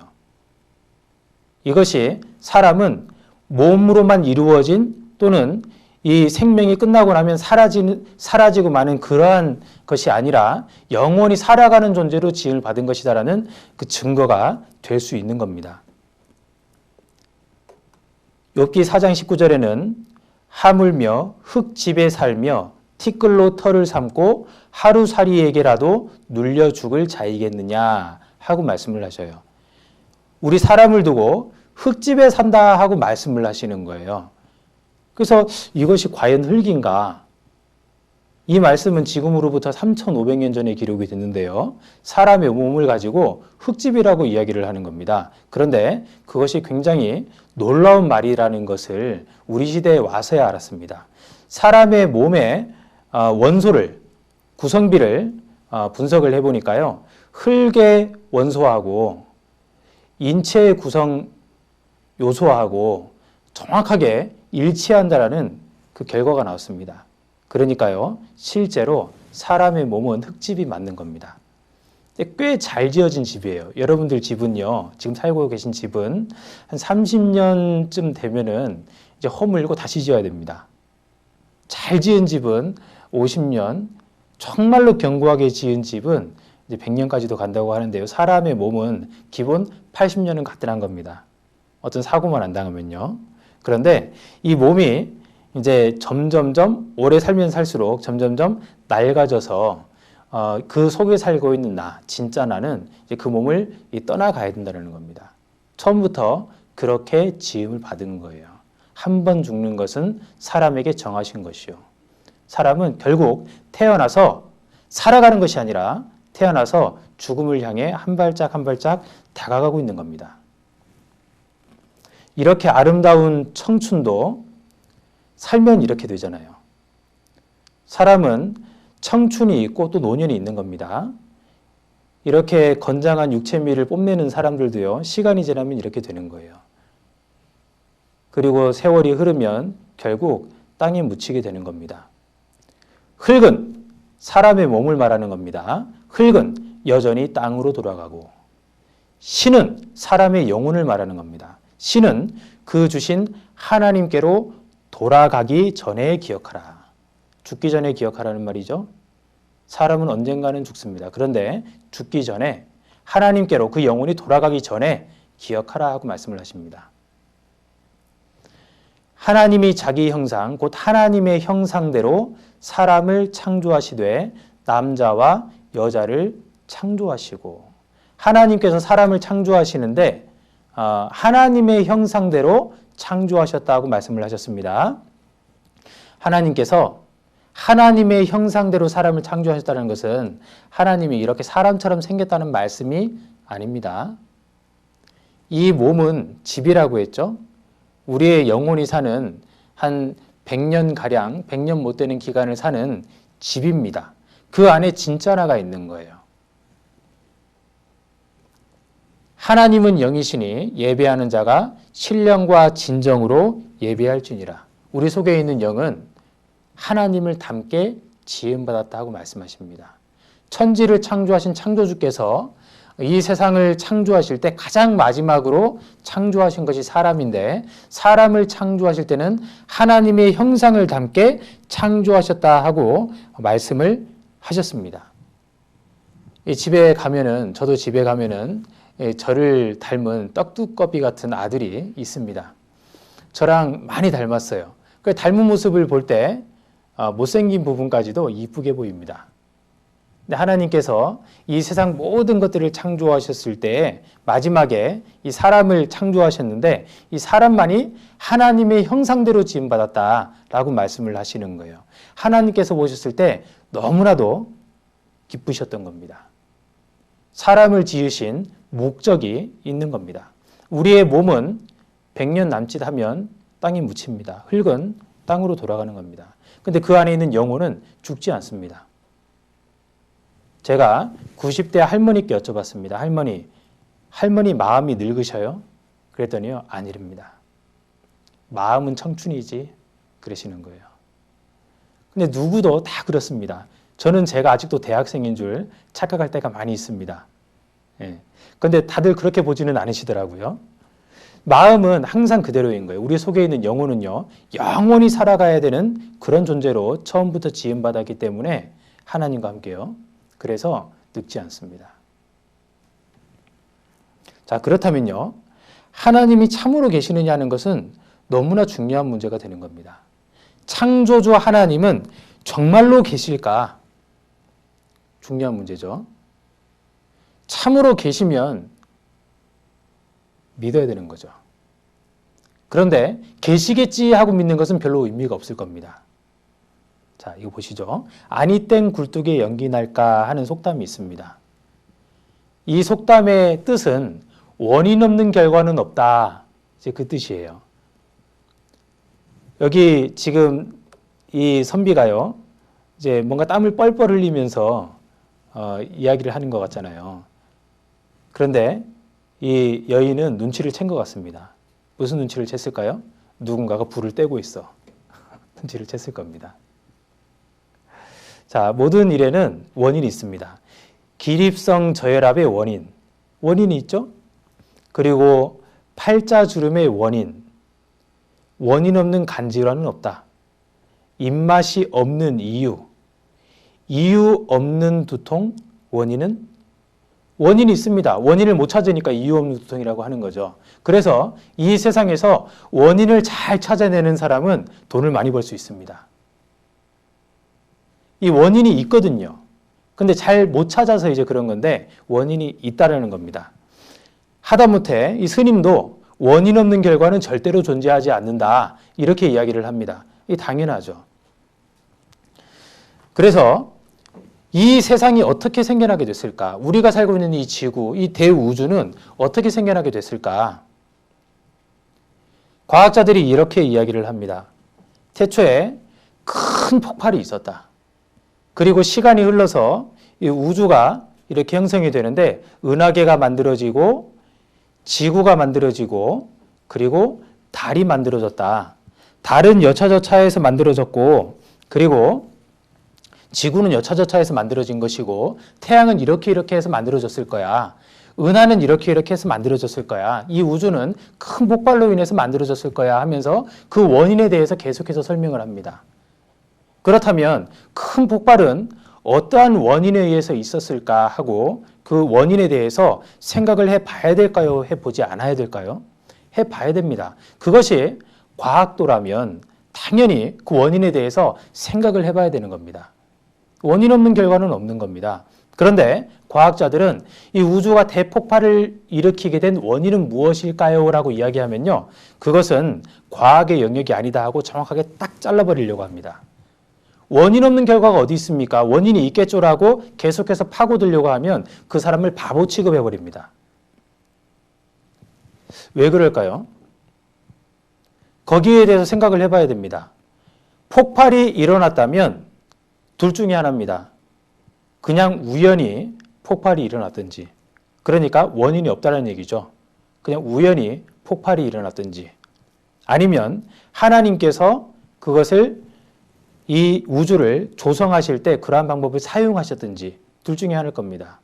이것이 사람은 몸으로만 이루어진 또는 이 생명이 끝나고 나면 사라지고 마는 그러한 것이 아니라 영원히 살아가는 존재로 지음을 받은 것이다라는 그 증거가 될 수 있는 겁니다. 욥기 4장 19절에는 하물며 흙집에 살며 티끌로 털을 삼고 하루살이에게라도 눌려 죽을 자이겠느냐 하고 말씀을 하셔요. 우리 사람을 두고 흙집에 산다 하고 말씀을 하시는 거예요. 그래서 이것이 과연 흙인가? 이 말씀은 지금으로부터 3,500년 전에 기록이 됐는데요. 사람의 몸을 가지고 흙집이라고 이야기를 하는 겁니다. 그런데 그것이 굉장히 놀라운 말이라는 것을 우리 시대에 와서야 알았습니다. 사람의 몸의 원소를, 구성비를 분석을 해보니까요. 흙의 원소하고 인체의 구성 요소하고 정확하게 일치한다라는 그 결과가 나왔습니다. 그러니까요, 실제로 사람의 몸은 흙집이 맞는 겁니다. 꽤 잘 지어진 집이에요. 여러분들 집은요, 지금 살고 계신 집은 한 30년쯤 되면은 이제 허물고 다시 지어야 됩니다. 잘 지은 집은 50년, 정말로 견고하게 지은 집은 이제 100년까지도 간다고 하는데요. 사람의 몸은 기본 80년은 가뜩한 겁니다. 어떤 사고만 안 당하면요. 그런데 이 몸이 이제 점점점 오래 살면 살수록 점점점 낡아져서 그 속에 살고 있는 나, 진짜 나는 이제 그 몸을 떠나가야 된다는 겁니다. 처음부터 그렇게 지음을 받은 거예요. 한 번 죽는 것은 사람에게 정하신 것이요. 사람은 결국 태어나서 살아가는 것이 아니라 태어나서 죽음을 향해 한 발짝 한 발짝 다가가고 있는 겁니다. 이렇게 아름다운 청춘도 살면 이렇게 되잖아요. 사람은 청춘이 있고 또 노년이 있는 겁니다. 이렇게 건장한 육체미를 뽐내는 사람들도요, 시간이 지나면 이렇게 되는 거예요. 그리고 세월이 흐르면 결국 땅에 묻히게 되는 겁니다. 흙은 사람의 몸을 말하는 겁니다. 흙은 여전히 땅으로 돌아가고, 신은 사람의 영혼을 말하는 겁니다. 신은 그 주신 하나님께로 돌아가기 전에 기억하라. 죽기 전에 기억하라는 말이죠. 사람은 언젠가는 죽습니다. 그런데 죽기 전에 하나님께로 그 영혼이 돌아가기 전에 기억하라 하고 말씀을 하십니다. 하나님이 자기 형상, 곧 하나님의 형상대로 사람을 창조하시되 남자와 여자를 창조하시고, 하나님께서 사람을 창조하시는데 하나님의 형상대로 창조하셨다고 말씀을 하셨습니다. 하나님께서 하나님의 형상대로 사람을 창조하셨다는 것은 하나님이 이렇게 사람처럼 생겼다는 말씀이 아닙니다. 이 몸은 집이라고 했죠. 우리의 영혼이 사는 한 100년가량, 100년 못 되는 기간을 사는 집입니다. 그 안에 진짜 나가 있는 거예요. 하나님은 영이시니 예배하는 자가 신령과 진정으로 예배할지니라. 우리 속에 있는 영은 하나님을 닮게 지음받았다 하고 말씀하십니다. 천지를 창조하신 창조주께서 이 세상을 창조하실 때 가장 마지막으로 창조하신 것이 사람인데, 사람을 창조하실 때는 하나님의 형상을 담게 창조하셨다 하고 말씀을 하셨습니다. 이 집에 가면은, 저도 집에 가면은 저를 닮은 떡두꺼비 같은 아들이 있습니다. 저랑 많이 닮았어요. 그 닮은 모습을 볼 때 못생긴 부분까지도 이쁘게 보입니다. 근데 하나님께서 이 세상 모든 것들을 창조하셨을 때 마지막에 이 사람을 창조하셨는데, 이 사람만이 하나님의 형상대로 지음받았다라고 말씀을 하시는 거예요. 하나님께서 보셨을 때 너무나도 기쁘셨던 겁니다. 사람을 지으신 목적이 있는 겁니다. 우리의 몸은 100년 남짓하면 땅에 묻힙니다. 흙은 땅으로 돌아가는 겁니다. 근데 그 안에 있는 영혼은 죽지 않습니다. 제가 90대 할머니께 여쭤봤습니다. 할머니 마음이 늙으셔요? 그랬더니요, 아니랍니다. 마음은 청춘이지 그러시는 거예요. 근데 누구도 다 그렇습니다. 저는 제가 아직도 대학생인 줄 착각할 때가 많이 있습니다. 그런데 다들 그렇게 보지는 않으시더라고요. 마음은 항상 그대로인 거예요. 우리 속에 있는 영혼은요, 영원히 살아가야 되는 그런 존재로 처음부터 지음받았기 때문에 하나님과 함께요. 그래서 늙지 않습니다. 자, 그렇다면요, 하나님이 참으로 계시느냐는 것은 너무나 중요한 문제가 되는 겁니다. 창조주 하나님은 정말로 계실까? 중요한 문제죠. 참으로 계시면 믿어야 되는 거죠. 그런데 계시겠지 하고 믿는 것은 별로 의미가 없을 겁니다. 자, 이거 보시죠. 아니 땡 굴뚝에 연기 날까 하는 속담이 있습니다. 이 속담의 뜻은 원인 없는 결과는 없다, 이제 그 뜻이에요. 여기 지금 이 선비가요, 이제 뭔가 땀을 뻘뻘 흘리면서 이야기를 하는 것 같잖아요. 그런데 이 여인은 눈치를 챈 것 같습니다. 무슨 눈치를 챘을까요? 누군가가 불을 떼고 있어. 눈치를 챘을 겁니다. 자, 모든 일에는 원인이 있습니다. 기립성 저혈압의 원인이 있죠? 그리고 팔자주름의 원인 없는 간질환은 없다. 입맛이 없는 이유 없는 두통, 원인이 있습니다. 원인을 못 찾으니까 이유 없는 두통이라고 하는 거죠. 그래서 이 세상에서 원인을 잘 찾아내는 사람은 돈을 많이 벌 수 있습니다. 이 원인이 있거든요. 근데 잘 못 찾아서 이제 그런 건데 원인이 있다라는 겁니다. 하다못해 이 스님도 원인 없는 결과는 절대로 존재하지 않는다. 이렇게 이야기를 합니다. 이 당연하죠. 그래서 이 세상이 어떻게 생겨나게 됐을까? 우리가 살고 있는 이 지구, 이 대우주는 어떻게 생겨나게 됐을까? 과학자들이 이렇게 이야기를 합니다. 태초에 큰 폭발이 있었다. 그리고 시간이 흘러서 이 우주가 이렇게 형성이 되는데 은하계가 만들어지고 지구가 만들어지고 그리고 달이 만들어졌다. 달은 여차저차해서 만들어졌고 그리고 지구는 여차저차해서 만들어진 것이고 태양은 이렇게 해서 만들어졌을 거야. 은하는 이렇게 해서 만들어졌을 거야. 이 우주는 큰 폭발로 인해서 만들어졌을 거야 하면서 그 원인에 대해서 계속해서 설명을 합니다. 그렇다면 큰 폭발은 어떠한 원인에 의해서 있었을까 하고 그 원인에 대해서 생각을 해봐야 될까요? 해보지 않아야 될까요? 해봐야 됩니다. 그것이 과학도라면 당연히 그 원인에 대해서 생각을 해봐야 되는 겁니다. 원인 없는 결과는 없는 겁니다. 그런데 과학자들은 이 우주가 대폭발을 일으키게 된 원인은 무엇일까요? 라고 이야기하면요. 그것은 과학의 영역이 아니다 하고 정확하게 딱 잘라버리려고 합니다. 원인 없는 결과가 어디 있습니까? 원인이 있겠죠라고 계속해서 파고들려고 하면 그 사람을 바보 취급해버립니다. 왜 그럴까요? 거기에 대해서 생각을 해봐야 됩니다. 폭발이 일어났다면 둘 중에 하나입니다. 그냥 우연히 폭발이 일어났든지, 그러니까 원인이 없다는 얘기죠. 그냥 우연히 폭발이 일어났든지, 아니면 하나님께서 그것을 이 우주를 조성하실 때 그러한 방법을 사용하셨든지 둘 중에 하나일 겁니다.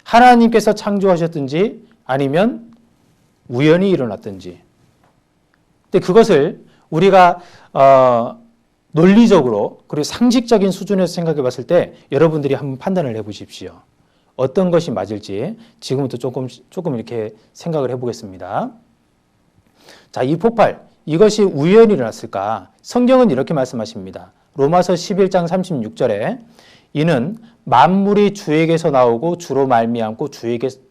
하나님께서 창조하셨든지 아니면 우연히 일어났든지. 근데 그것을 우리가 논리적으로 그리고 상식적인 수준에서 생각해 봤을 때 여러분들이 한번 판단을 해 보십시오. 어떤 것이 맞을지 지금부터 조금 이렇게 생각을 해 보겠습니다. 자, 이 폭발, 이것이 우연히 일어났을까? 성경은 이렇게 말씀하십니다. 로마서 11장 36절에 이는 만물이 주에게서 나오고 주로 말미암고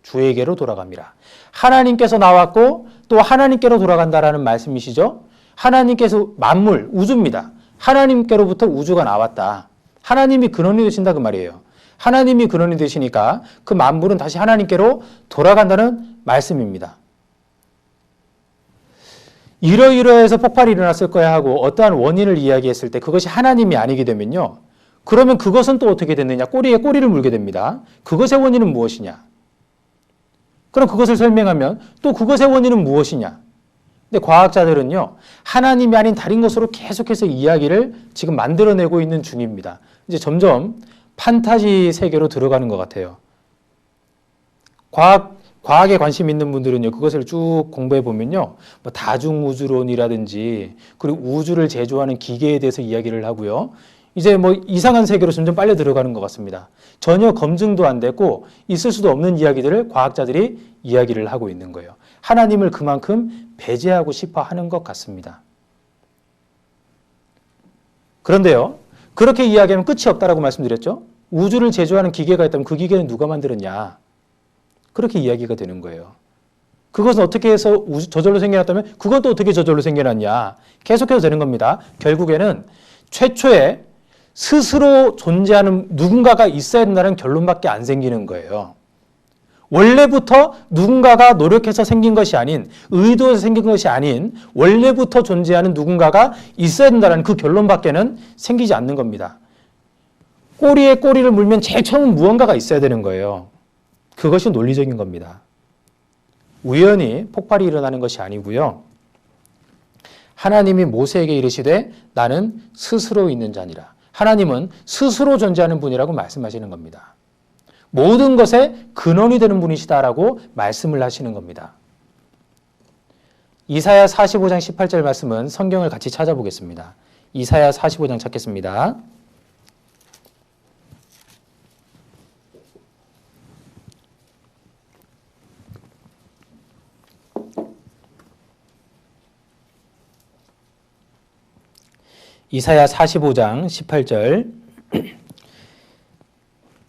주에게로 돌아갑니다. 하나님께서 나왔고 또 하나님께로 돌아간다라는 말씀이시죠. 하나님께서 만물, 우주입니다. 하나님께로부터 우주가 나왔다. 하나님이 근원이 되신다 그 말이에요. 하나님이 근원이 되시니까 그 만물은 다시 하나님께로 돌아간다는 말씀입니다. 이러이러해서 폭발이 일어났을 거야 하고 어떠한 원인을 이야기했을 때 그것이 하나님이 아니게 되면요. 그러면 그것은 또 어떻게 됐느냐? 꼬리에 꼬리를 물게 됩니다. 그것의 원인은 무엇이냐? 그럼 그것을 설명하면 또 그것의 원인은 무엇이냐? 근데 과학자들은요. 하나님이 아닌 다른 것으로 계속해서 이야기를 지금 만들어내고 있는 중입니다. 이제 점점 판타지 세계로 들어가는 것 같아요. 과학에 관심 있는 분들은요, 그것을 쭉 공부해 보면요, 뭐 다중우주론이라든지, 그리고 우주를 제조하는 기계에 대해서 이야기를 하고요. 이제 뭐 이상한 세계로 점점 빨려 들어가는 것 같습니다. 전혀 검증도 안 되고 있을 수도 없는 이야기들을 과학자들이 이야기를 하고 있는 거예요. 하나님을 그만큼 배제하고 싶어 하는 것 같습니다. 그런데요, 그렇게 이야기하면 끝이 없다라고 말씀드렸죠? 우주를 제조하는 기계가 있다면 그 기계는 누가 만들었냐? 그렇게 이야기가 되는 거예요. 그것은 어떻게 해서 저절로 생겨났다면 그건 또 어떻게 저절로 생겨났냐? 계속해서 되는 겁니다. 결국에는 최초에 스스로 존재하는 누군가가 있어야 된다는 결론밖에 안 생기는 거예요. 원래부터 누군가가 노력해서 생긴 것이 아닌, 의도해서 생긴 것이 아닌 원래부터 존재하는 누군가가 있어야 된다는 그 결론밖에는 생기지 않는 겁니다. 꼬리에 꼬리를 물면 제일 처음 무언가가 있어야 되는 거예요. 그것이 논리적인 겁니다. 우연히 폭발이 일어나는 것이 아니고요. 하나님이 모세에게 이르시되 나는 스스로 있는 자니라. 하나님은 스스로 존재하는 분이라고 말씀하시는 겁니다. 모든 것의 근원이 되는 분이시다라고 말씀을 하시는 겁니다. 이사야 45장 18절 말씀은 성경을 같이 찾아보겠습니다. 이사야 45장 찾겠습니다. 이사야 45장 18절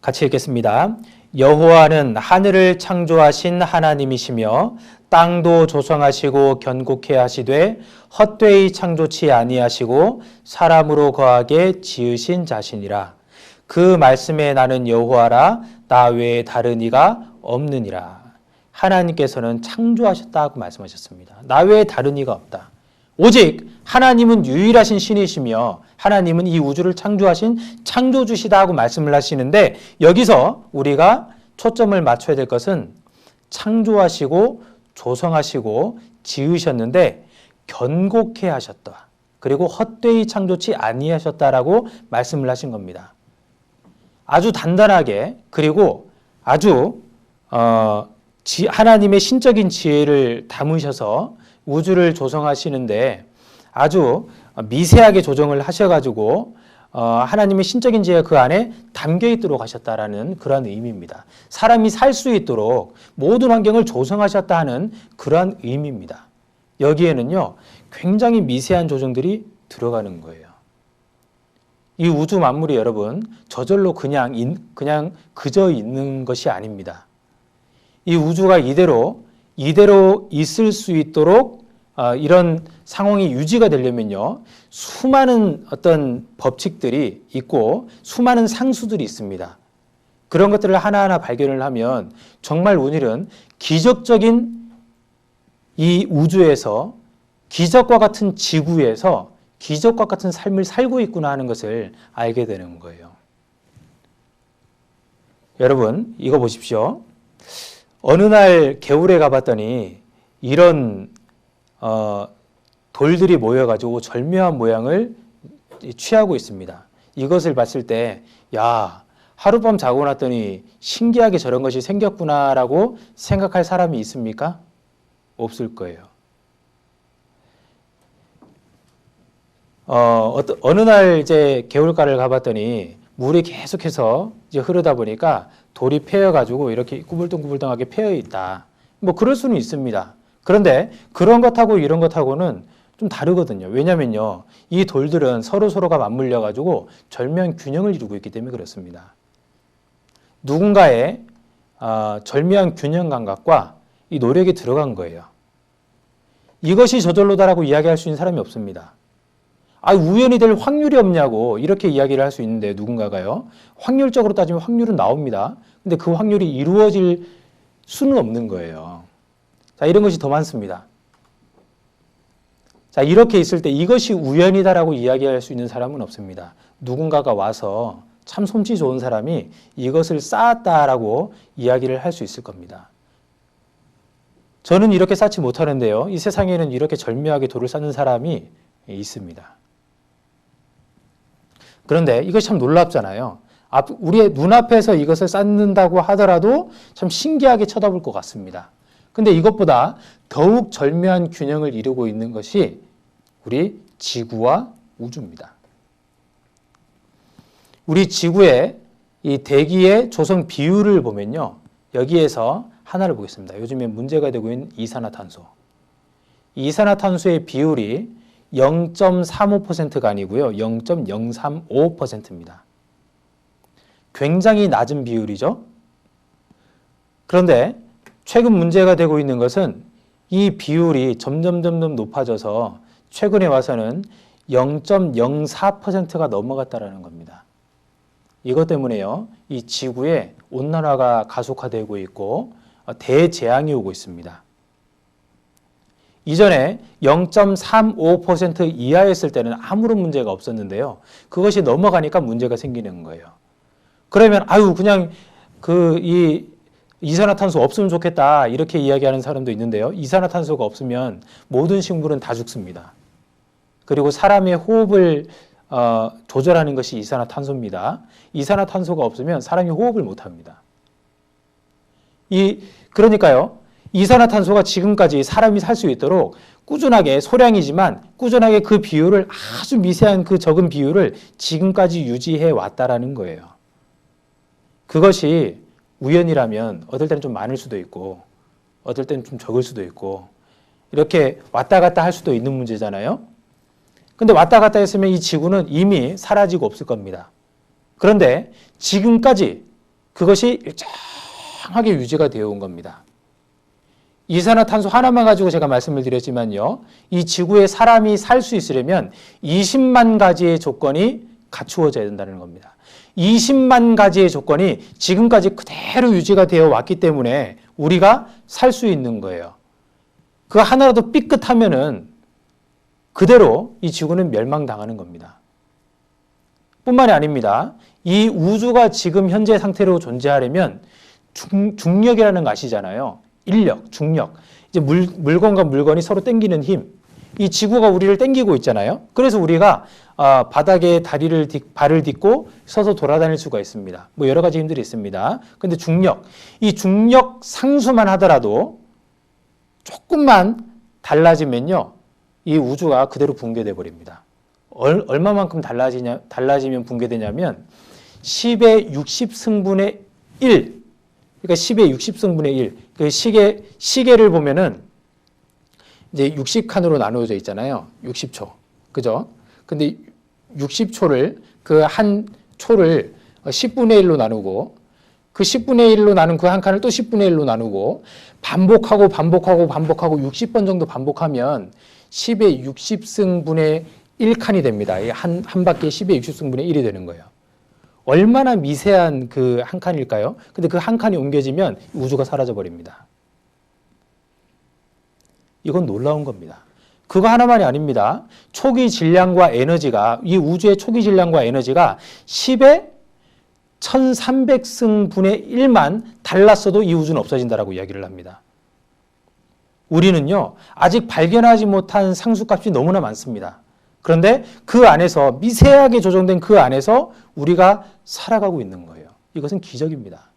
같이 읽겠습니다. 여호와는 하늘을 창조하신 하나님이시며 땅도 조성하시고 견고케 하시되 헛되이 창조치 아니하시고 사람으로 거하게 지으신 자신이라. 그 말씀에 나는 여호와라 나 외에 다른 이가 없느니라. 하나님께서는 창조하셨다고 말씀하셨습니다. 나 외에 다른 이가 없다. 오직 하나님은 유일하신 신이시며 하나님은 이 우주를 창조하신 창조주시다 하고 말씀을 하시는데, 여기서 우리가 초점을 맞춰야 될 것은 창조하시고 조성하시고 지으셨는데 견고케 하셨다. 그리고 헛되이 창조치 아니하셨다라고 말씀을 하신 겁니다. 아주 단단하게, 그리고 아주 하나님의 신적인 지혜를 담으셔서 우주를 조성하시는데 아주 미세하게 조정을 하셔가지고 하나님의 신적인 지혜가 그 안에 담겨 있도록 하셨다라는 그러한 의미입니다. 사람이 살 수 있도록 모든 환경을 조성하셨다 하는 그러한 의미입니다. 여기에는요, 굉장히 미세한 조정들이 들어가는 거예요. 이 우주 만물이 여러분 저절로 그냥 그저 있는 것이 아닙니다. 이 우주가 이대로 있을 수 있도록 이런 상황이 유지가 되려면요, 수많은 어떤 법칙들이 있고 수많은 상수들이 있습니다. 그런 것들을 하나하나 발견을 하면 정말 오늘은 기적적인 이 우주에서, 기적과 같은 지구에서 기적과 같은 삶을 살고 있구나 하는 것을 알게 되는 거예요. 여러분, 이거 보십시오. 어느 날 개울에 가봤더니 이런 돌들이 모여가지고 절묘한 모양을 취하고 있습니다. 이것을 봤을 때, 야, 하룻밤 자고 났더니 신기하게 저런 것이 생겼구나라고 생각할 사람이 있습니까? 없을 거예요. 어느 날 이제 개울가를 가봤더니 물이 계속해서 이제 흐르다 보니까 돌이 패여가지고 이렇게 꾸불뚱꾸불뚱하게 패여 있다. 뭐 그럴 수는 있습니다. 그런데 그런 것하고 이런 것하고는 좀 다르거든요. 왜냐면요, 이 돌들은 서로가 맞물려가지고 절묘한 균형을 이루고 있기 때문에 그렇습니다. 누군가의 절묘한 균형 감각과 이 노력이 들어간 거예요. 이것이 저절로다라고 이야기할 수 있는 사람이 없습니다. 우연이 될 확률이 없냐고 이렇게 이야기를 할 수 있는데, 누군가가요, 확률적으로 따지면 확률은 나옵니다. 근데 그 확률이 이루어질 수는 없는 거예요. 자, 이런 것이 더 많습니다. 자, 이렇게 있을 때 이것이 우연이다라고 이야기할 수 있는 사람은 없습니다. 누군가가 와서 참 솜씨 좋은 사람이 이것을 쌓았다라고 이야기를 할 수 있을 겁니다. 저는 이렇게 쌓지 못하는데요, 이 세상에는 이렇게 절묘하게 돌을 쌓는 사람이 있습니다. 그런데 이것이 참 놀랍잖아요. 우리의 눈앞에서 이것을 쌓는다고 하더라도 참 신기하게 쳐다볼 것 같습니다. 근데 이것보다 더욱 절묘한 균형을 이루고 있는 것이 우리 지구와 우주입니다. 우리 지구의 이 대기의 조성 비율을 보면요, 여기에서 하나를 보겠습니다. 요즘에 문제가 되고 있는 이산화탄소. 이산화탄소의 비율이 0.35%가 아니고요, 0.035%입니다. 굉장히 낮은 비율이죠. 그런데 최근 문제가 되고 있는 것은 이 비율이 점점 높아져서 최근에 와서는 0.04%가 넘어갔다는 겁니다. 이것 때문에요, 이 지구의 온난화가 가속화되고 있고 대재앙이 오고 있습니다. 이전에 0.35% 이하였을 때는 아무런 문제가 없었는데요, 그것이 넘어가니까 문제가 생기는 거예요. 그러면 그냥 이 이산화탄소 없으면 좋겠다 이렇게 이야기하는 사람도 있는데요, 이산화탄소가 없으면 모든 식물은 다 죽습니다. 그리고 사람의 호흡을 조절하는 것이 이산화탄소입니다. 이산화탄소가 없으면 사람이 호흡을 못합니다. 그러니까요, 이산화탄소가 지금까지 사람이 살 수 있도록 꾸준하게, 소량이지만 꾸준하게 그 비율을, 아주 미세한 그 적은 비율을 지금까지 유지해 왔다라는 거예요. 그것이 우연이라면 어떨 때는 좀 많을 수도 있고 어떨 때는 좀 적을 수도 있고 이렇게 왔다 갔다 할 수도 있는 문제잖아요. 근데 왔다 갔다 했으면 이 지구는 이미 사라지고 없을 겁니다. 그런데 지금까지 그것이 일정하게 유지가 되어 온 겁니다. 이산화탄소 하나만 가지고 제가 말씀을 드렸지만요. 이 지구에 사람이 살 수 있으려면 20만 가지의 조건이 갖추어져야 된다는 겁니다. 20만 가지의 조건이 지금까지 그대로 유지가 되어 왔기 때문에 우리가 살 수 있는 거예요. 그 하나라도 삐끗하면은 그대로 이 지구는 멸망당하는 겁니다. 뿐만이 아닙니다. 이 우주가 지금 현재 상태로 존재하려면 중력이라는 거 아시잖아요. 인력, 중력. 이제 물건과 물건이 서로 당기는 힘. 이 지구가 우리를 당기고 있잖아요. 그래서 우리가 바닥에 발을 딛고 서서 돌아다닐 수가 있습니다. 뭐 여러 가지 힘들이 있습니다. 근데 중력, 이 중력 상수만 하더라도 조금만 달라지면요, 이 우주가 그대로 붕괴돼 버립니다. 얼마만큼 달라지면 붕괴되냐면 10의 60승분의 1, 그러니까 10의 60승분의 1. 그 시계를 보면은 이제 60칸으로 나누어져 있잖아요. 60초. 그죠? 근데 60초를 그 한 초를 10분의 1로 나누고 그 10분의 1로 나눈 그 한 칸을 또 10분의 1로 나누고 반복하고 60번 정도 반복하면 10의 60승분의 1칸이 됩니다. 한 바퀴에 10의 60승분의 1이 되는 거예요. 얼마나 미세한 그 한 칸일까요? 근데 그 한 칸이 옮겨지면 우주가 사라져 버립니다. 이건 놀라운 겁니다. 그거 하나만이 아닙니다. 초기 질량과 에너지가, 이 우주의 초기 질량과 에너지가 10의 1300승분의 1만 달랐어도 이 우주는 없어진다라고 이야기를 합니다. 우리는요, 아직 발견하지 못한 상수값이 너무나 많습니다. 그런데 그 안에서, 미세하게 조정된 그 안에서 우리가 살아가고 있는 거예요. 이것은 기적입니다.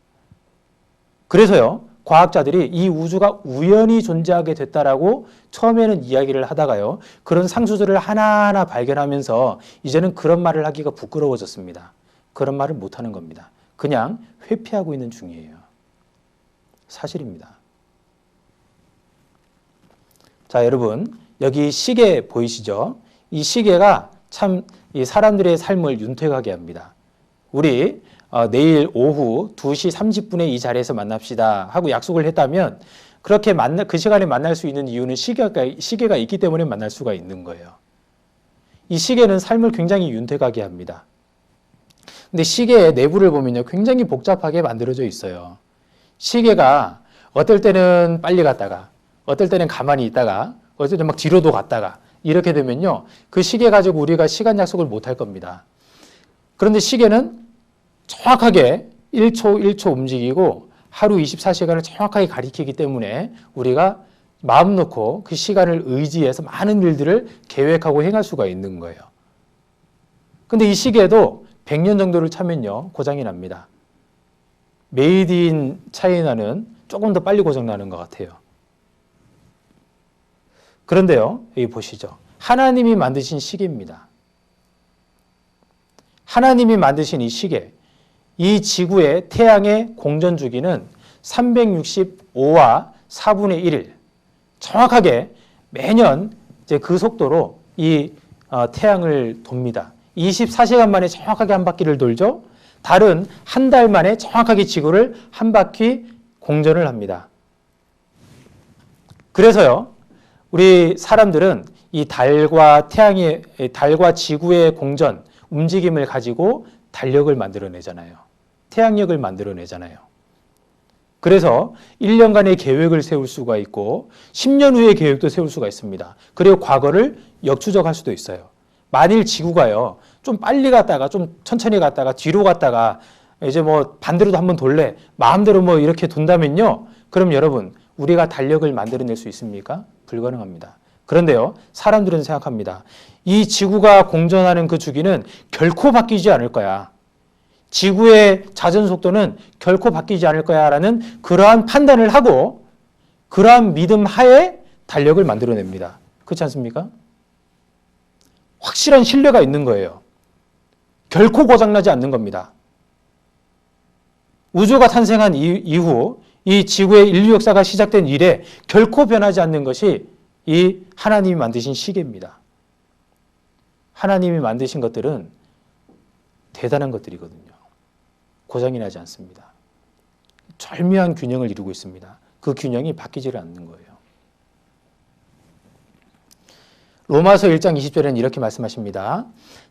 그래서요, 과학자들이 이 우주가 우연히 존재하게 됐다라고 처음에는 이야기를 하다가요, 그런 상수들을 하나하나 발견하면서 이제는 그런 말을 하기가 부끄러워졌습니다. 그런 말을 못하는 겁니다. 그냥 회피하고 있는 중이에요. 사실입니다. 자, 여러분, 여기 시계 보이시죠? 이 시계가 참 이 사람들의 삶을 윤택하게 합니다. 우리 내일 오후 2시 30분에 이 자리에서 만납시다 하고 약속을 했다면 그렇게 그 시간에 만날 수 있는 이유는 시계가 있기 때문에 만날 수가 있는 거예요. 이 시계는 삶을 굉장히 윤택하게 합니다. 근데 시계의 내부를 보면요, 굉장히 복잡하게 만들어져 있어요. 시계가 어떨 때는 빨리 갔다가 어떨 때는 가만히 있다가 어떨 때는 막 뒤로도 갔다가 이렇게 되면요, 그 시계 가지고 우리가 시간 약속을 못 할 겁니다. 그런데 시계는 정확하게 1초 1초 움직이고 하루 24시간을 정확하게 가리키기 때문에 우리가 마음 놓고 그 시간을 의지해서 많은 일들을 계획하고 행할 수가 있는 거예요. 근데 이 시계도 100년 정도를 차면요, 고장이 납니다. 메이드 인 차이나는 조금 더 빨리 고장나는 것 같아요. 그런데요, 여기 보시죠. 하나님이 만드신 시계입니다. 하나님이 만드신 이 시계, 이 지구의 태양의 공전 주기는 365와 4분의 1일, 정확하게 매년 이제 그 속도로 이 태양을 돕니다. 24시간 만에 정확하게 한 바퀴를 돌죠. 달은 한 달 만에 정확하게 지구를 한 바퀴 공전을 합니다. 그래서요, 우리 사람들은 이 달과 지구의 공전, 움직임을 가지고 달력을 만들어내잖아요. 태양력을 만들어내잖아요. 그래서 1년간의 계획을 세울 수가 있고 10년 후의 계획도 세울 수가 있습니다. 그리고 과거를 역추적할 수도 있어요. 만일 지구가요, 좀 빨리 갔다가 좀 천천히 갔다가 뒤로 갔다가 이제 뭐 반대로도 한번 돌래, 마음대로 뭐 이렇게 돈다면요, 그럼 여러분, 우리가 달력을 만들어낼 수 있습니까? 불가능합니다. 그런데요, 사람들은 생각합니다. 이 지구가 공전하는 그 주기는 결코 바뀌지 않을 거야. 지구의 자전 속도는 결코 바뀌지 않을 거야 라는 그러한 판단을 하고 그러한 믿음 하에 달력을 만들어냅니다. 그렇지 않습니까? 확실한 신뢰가 있는 거예요. 결코 고장나지 않는 겁니다. 우주가 탄생한 이후 이 지구의 인류 역사가 시작된 이래 결코 변하지 않는 것이 이 하나님이 만드신 시계입니다. 하나님이 만드신 것들은 대단한 것들이거든요. 고장이 나지 않습니다. 절묘한 균형을 이루고 있습니다. 그 균형이 바뀌지를 않는 거예요. 로마서 1장 20절에는 이렇게 말씀하십니다.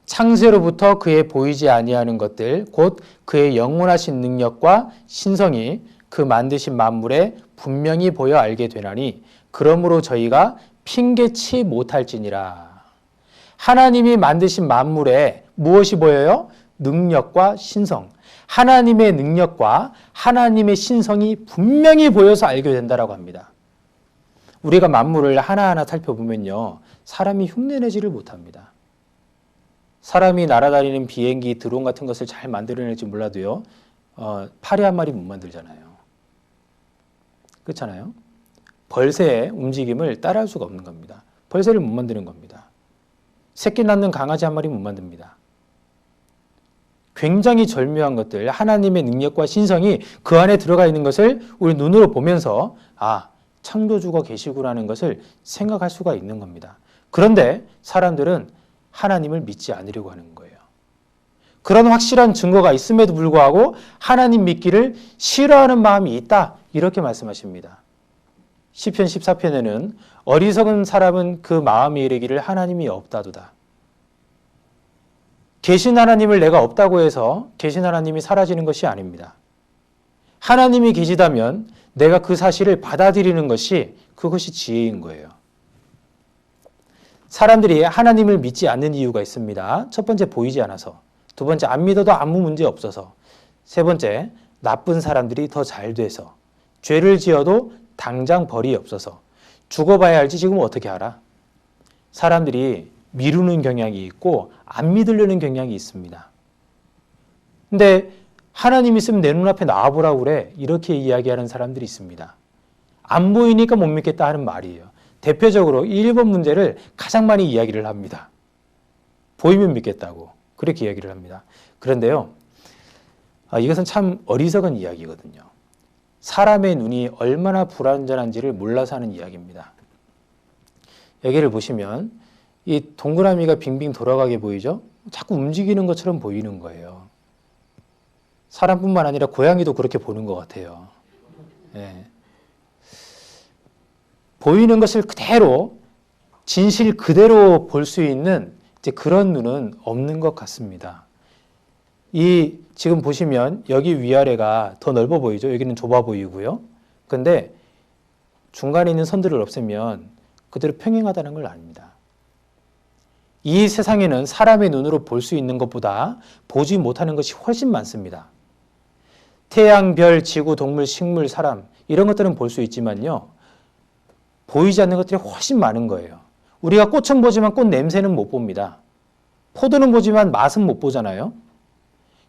창세로부터 그의 보이지 아니하는 것들 곧 그의 영원하신 능력과 신성이 그 만드신 만물에 분명히 보여 알게 되나니 그러므로 저희가 핑계치 못할지니라. 하나님이 만드신 만물에 무엇이 보여요? 능력과 신성. 하나님의 능력과 하나님의 신성이 분명히 보여서 알게 된다라고 합니다. 우리가 만물을 하나하나 살펴보면요, 사람이 흉내내지를 못합니다. 사람이 날아다니는 비행기, 드론 같은 것을 잘 만들어낼지 몰라도요, 파리 한 마리 못 만들잖아요. 그렇잖아요. 벌새의 움직임을 따라할 수가 없는 겁니다. 벌새를 못 만드는 겁니다. 새끼 낳는 강아지 한 마리 못 만듭니다. 굉장히 절묘한 것들, 하나님의 능력과 신성이 그 안에 들어가 있는 것을 우리 눈으로 보면서 아, 창조주가 계시구라는 것을 생각할 수가 있는 겁니다. 그런데 사람들은 하나님을 믿지 않으려고 하는 거예요. 그런 확실한 증거가 있음에도 불구하고 하나님 믿기를 싫어하는 마음이 있다, 이렇게 말씀하십니다. 시편 14편에는 어리석은 사람은 그 마음이 이르기를 하나님이 없다도다. 계신 하나님을 내가 없다고 해서 계신 하나님이 사라지는 것이 아닙니다. 하나님이 계시다면 내가 그 사실을 받아들이는 것이 그것이 지혜인 거예요. 사람들이 하나님을 믿지 않는 이유가 있습니다. 첫 번째, 보이지 않아서. 두 번째, 안 믿어도 아무 문제 없어서. 세 번째, 나쁜 사람들이 더 잘 돼서. 죄를 지어도 당장 벌이 없어서. 죽어봐야 알지 지금 어떻게 알아? 사람들이 미루는 경향이 있고 안 믿으려는 경향이 있습니다. 근데 하나님 있으면 내 눈앞에 나와보라고 그래, 이렇게 이야기하는 사람들이 있습니다. 안 보이니까 못 믿겠다 하는 말이에요. 대표적으로 1번 문제를 가장 많이 이야기를 합니다. 보이면 믿겠다고 그렇게 이야기를 합니다. 그런데요, 이것은 참 어리석은 이야기거든요. 사람의 눈이 얼마나 불완전한지를 몰라서 하는 이야기입니다. 여기를 보시면 이 동그라미가 빙빙 돌아가게 보이죠? 자꾸 움직이는 것처럼 보이는 거예요. 사람뿐만 아니라 고양이도 그렇게 보는 것 같아요. 예. 보이는 것을 그대로, 진실 그대로 볼 수 있는 이제 그런 눈은 없는 것 같습니다. 지금 보시면 여기 위아래가 더 넓어 보이죠? 여기는 좁아 보이고요. 근데 중간에 있는 선들을 없애면 그대로 평행하다는 걸 압니다. 이 세상에는 사람의 눈으로 볼 수 있는 것보다 보지 못하는 것이 훨씬 많습니다. 태양, 별, 지구, 동물, 식물, 사람, 이런 것들은 볼 수 있지만요, 보이지 않는 것들이 훨씬 많은 거예요. 우리가 꽃은 보지만 꽃 냄새는 못 봅니다. 포도는 보지만 맛은 못 보잖아요.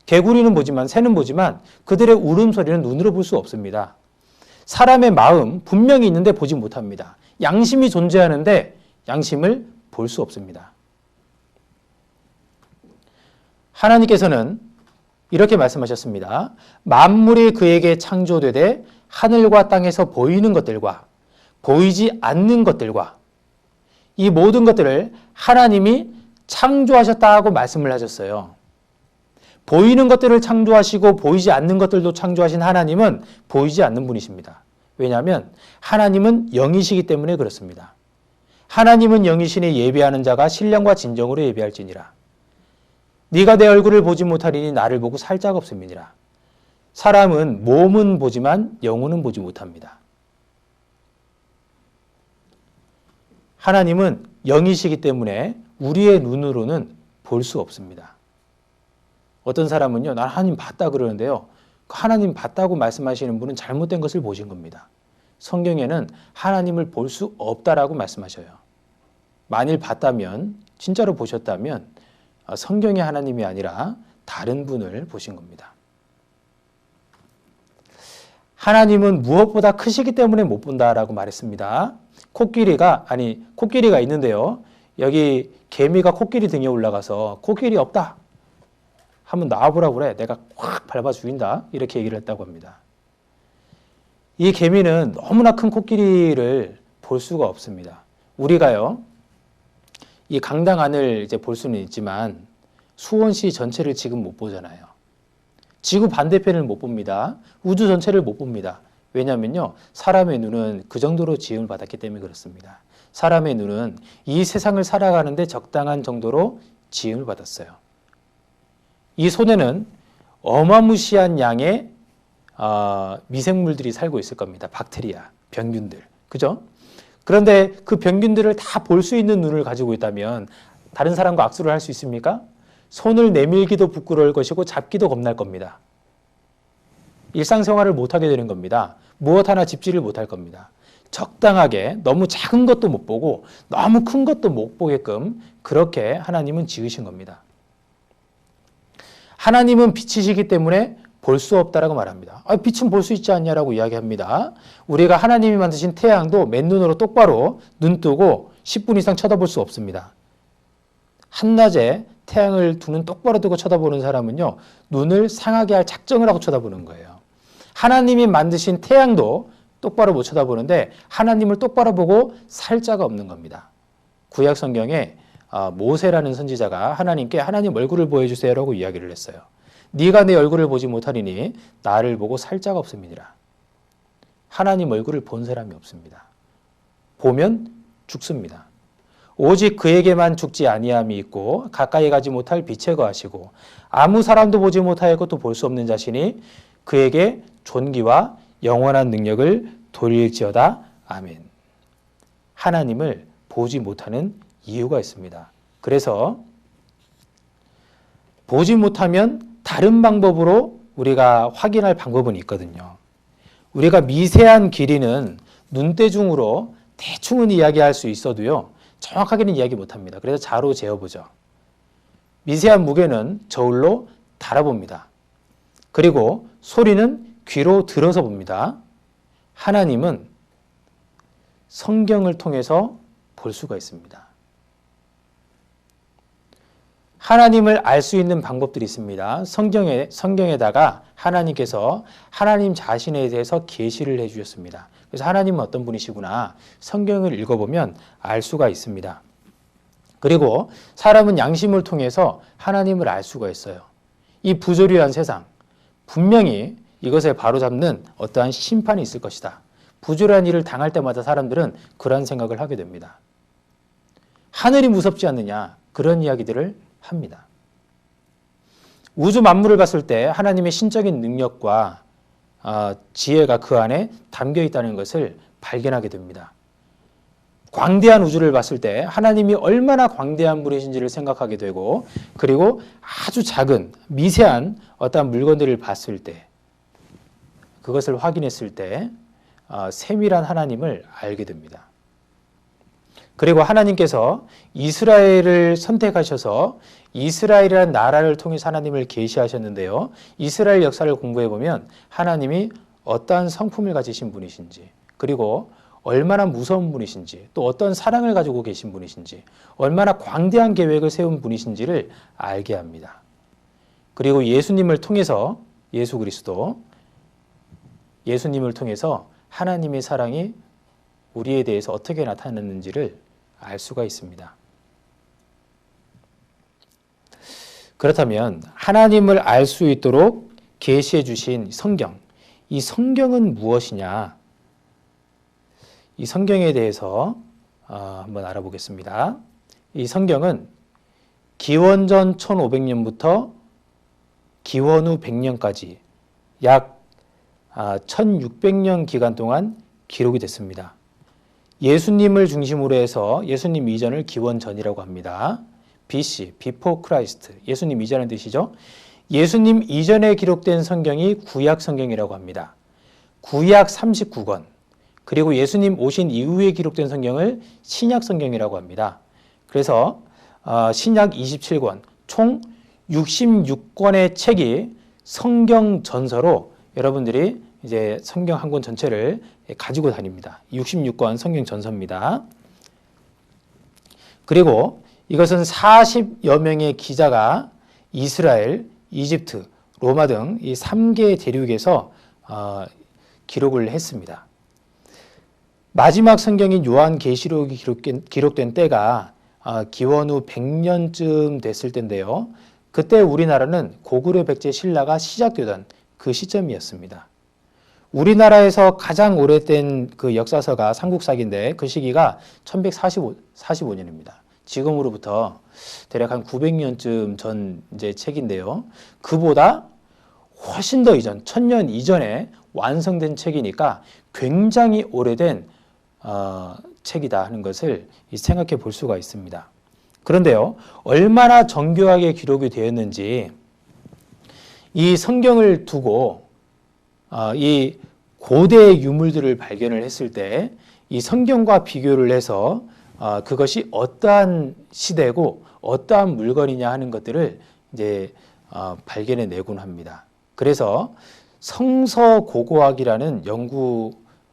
개구리는 보지만, 새는 보지만 그들의 울음소리는 눈으로 볼 수 없습니다. 사람의 마음 분명히 있는데 보지 못합니다. 양심이 존재하는데 양심을 볼 수 없습니다. 하나님께서는 이렇게 말씀하셨습니다. 만물이 그에게 창조되되 하늘과 땅에서 보이는 것들과 보이지 않는 것들과 이 모든 것들을 하나님이 창조하셨다고 말씀을 하셨어요. 보이는 것들을 창조하시고 보이지 않는 것들도 창조하신 하나님은 보이지 않는 분이십니다. 왜냐하면 하나님은 영이시기 때문에 그렇습니다. 하나님은 영이시니 예배하는 자가 신령과 진정으로 예배할지니라. 네가 내 얼굴을 보지 못하리니 나를 보고 살 자가 없음이니라. 사람은 몸은 보지만 영혼은 보지 못합니다. 하나님은 영이시기 때문에 우리의 눈으로는 볼 수 없습니다. 어떤 사람은요, 난 하나님 봤다 그러는데요, 하나님 봤다고 말씀하시는 분은 잘못된 것을 보신 겁니다. 성경에는 하나님을 볼 수 없다라고 말씀하셔요. 만일 봤다면, 진짜로 보셨다면 성경의 하나님이 아니라 다른 분을 보신 겁니다. 하나님은 무엇보다 크시기 때문에 못 본다라고 말했습니다. 코끼리가 있는데요, 여기 개미가 코끼리 등에 올라가서 코끼리 없다 한번 나와보라고 그래, 내가 확 밟아 죽인다, 이렇게 얘기를 했다고 합니다. 이 개미는 너무나 큰 코끼리를 볼 수가 없습니다. 우리가요, 이 강당 안을 이제 볼 수는 있지만 수원시 전체를 지금 못 보잖아요. 지구 반대편을 못 봅니다. 우주 전체를 못 봅니다. 왜냐하면요, 사람의 눈은 그 정도로 지음을 받았기 때문에 그렇습니다. 사람의 눈은 이 세상을 살아가는데 적당한 정도로 지음을 받았어요. 이 손에는 어마무시한 양의 미생물들이 살고 있을 겁니다. 박테리아, 병균들. 그죠? 그런데 그 병균들을 다 볼 수 있는 눈을 가지고 있다면 다른 사람과 악수를 할 수 있습니까? 손을 내밀기도 부끄러울 것이고 잡기도 겁날 겁니다. 일상생활을 못하게 되는 겁니다. 무엇 하나 짚지를 못할 겁니다. 적당하게 너무 작은 것도 못 보고 너무 큰 것도 못 보게끔 그렇게 하나님은 지으신 겁니다. 하나님은 빛이시기 때문에 볼 수 없다라고 말합니다. 빛은 볼 수 있지 않냐라고 이야기합니다. 우리가 하나님이 만드신 태양도 맨눈으로 똑바로 눈 뜨고 10분 이상 쳐다볼 수 없습니다. 한낮에 태양을 두 눈 똑바로 뜨고 쳐다보는 사람은요, 눈을 상하게 할 작정을 하고 쳐다보는 거예요. 하나님이 만드신 태양도 똑바로 못 쳐다보는데 하나님을 똑바로 보고 살 자가 없는 겁니다. 구약 성경에 모세라는 선지자가 하나님께 하나님 얼굴을 보여주세요라고 이야기를 했어요. 네가 내 얼굴을 보지 못하리니 나를 보고 살 자가 없음이니라. 하나님 얼굴을 본 사람이 없습니다. 보면 죽습니다. 오직 그에게만 죽지 아니함이 있고 가까이 가지 못할 빛에 거하시고 아무 사람도 보지 못하였고 또 볼 수 없는 자신이 그에게 존귀와 영원한 능력을 돌릴지어다. 아멘. 하나님을 보지 못하는 이유가 있습니다. 그래서 보지 못하면 다른 방법으로 우리가 확인할 방법은 있거든요. 우리가 미세한 길이는 눈대중으로 대충은 이야기할 수 있어도요, 정확하게는 이야기 못합니다. 그래서 자로 재어보죠. 미세한 무게는 저울로 달아봅니다. 그리고 소리는 귀로 들어서 봅니다. 하나님은 성경을 통해서 볼 수가 있습니다. 하나님을 알 수 있는 방법들이 있습니다. 성경에다가 하나님께서 하나님 자신에 대해서 계시를 해주셨습니다. 그래서 하나님은 어떤 분이시구나 성경을 읽어보면 알 수가 있습니다. 그리고 사람은 양심을 통해서 하나님을 알 수가 있어요. 이 부조리한 세상, 분명히 이것을 바로잡는 어떠한 심판이 있을 것이다. 부조리한 일을 당할 때마다 사람들은 그런 생각을 하게 됩니다. 하늘이 무섭지 않느냐, 그런 이야기들을 합니다. 우주 만물을 봤을 때 하나님의 신적인 능력과 지혜가 그 안에 담겨 있다는 것을 발견하게 됩니다. 광대한 우주를 봤을 때 하나님이 얼마나 광대한 분이신지를 생각하게 되고, 그리고 아주 작은 미세한 어떤 물건들을 봤을 때, 그것을 확인했을 때 세밀한 하나님을 알게 됩니다. 그리고 하나님께서 이스라엘을 선택하셔서 이스라엘이라는 나라를 통해서 하나님을 계시하셨는데요. 이스라엘 역사를 공부해 보면 하나님이 어떠한 성품을 가지신 분이신지, 그리고 얼마나 무서운 분이신지, 또 어떤 사랑을 가지고 계신 분이신지, 얼마나 광대한 계획을 세운 분이신지를 알게 합니다. 그리고 예수님을 통해서, 예수 그리스도, 예수님을 통해서 하나님의 사랑이 우리에 대해서 어떻게 나타났는지를 알 수가 있습니다. 그렇다면 하나님을 알 수 있도록 계시해 주신 성경, 이 성경은 무엇이냐? 이 성경에 대해서 한번 알아보겠습니다. 이 성경은 기원전 1500년부터 기원 후 100년까지 약 1600년 기간 동안 기록이 됐습니다. 예수님을 중심으로 해서 예수님 이전을 기원 전이라고 합니다. BC, Before Christ, 예수님 이전의 뜻이죠. 예수님 이전에 기록된 성경이 구약 성경이라고 합니다. 구약 39권, 그리고 예수님 오신 이후에 기록된 성경을 신약 성경이라고 합니다. 그래서 신약 27권, 총 66권의 책이 성경 전서로 여러분들이 이제 성경 한 권 전체를 가지고 다닙니다. 66권 성경 전서입니다. 그리고 이것은 40여 명의 기자가 이스라엘, 이집트, 로마 등 이 3개 대륙에서 기록을 했습니다. 마지막 성경인 요한계시록이 기록된 때가 기원 후 100년쯤 됐을 때인데요. 그때 우리나라는 고구려 백제 신라가 시작되던 그 시점이었습니다. 우리나라에서 가장 오래된 그 역사서가 삼국사기인데 그 시기가 1145년입니다. 지금으로부터 대략 한 900년쯤 전 이제 책인데요. 그보다 훨씬 더 이전, 1000년 이전에 완성된 책이니까 굉장히 오래된 책이다 하는 것을 생각해 볼 수가 있습니다. 그런데요, 얼마나 정교하게 기록이 되었는지 이 성경을 두고 이 고대 유물들을 발견을 했을 때 이 성경과 비교를 해서 그것이 어떠한 시대고 어떠한 물건이냐 하는 것들을 이제 발견해 내곤 합니다. 그래서 성서고고학이라는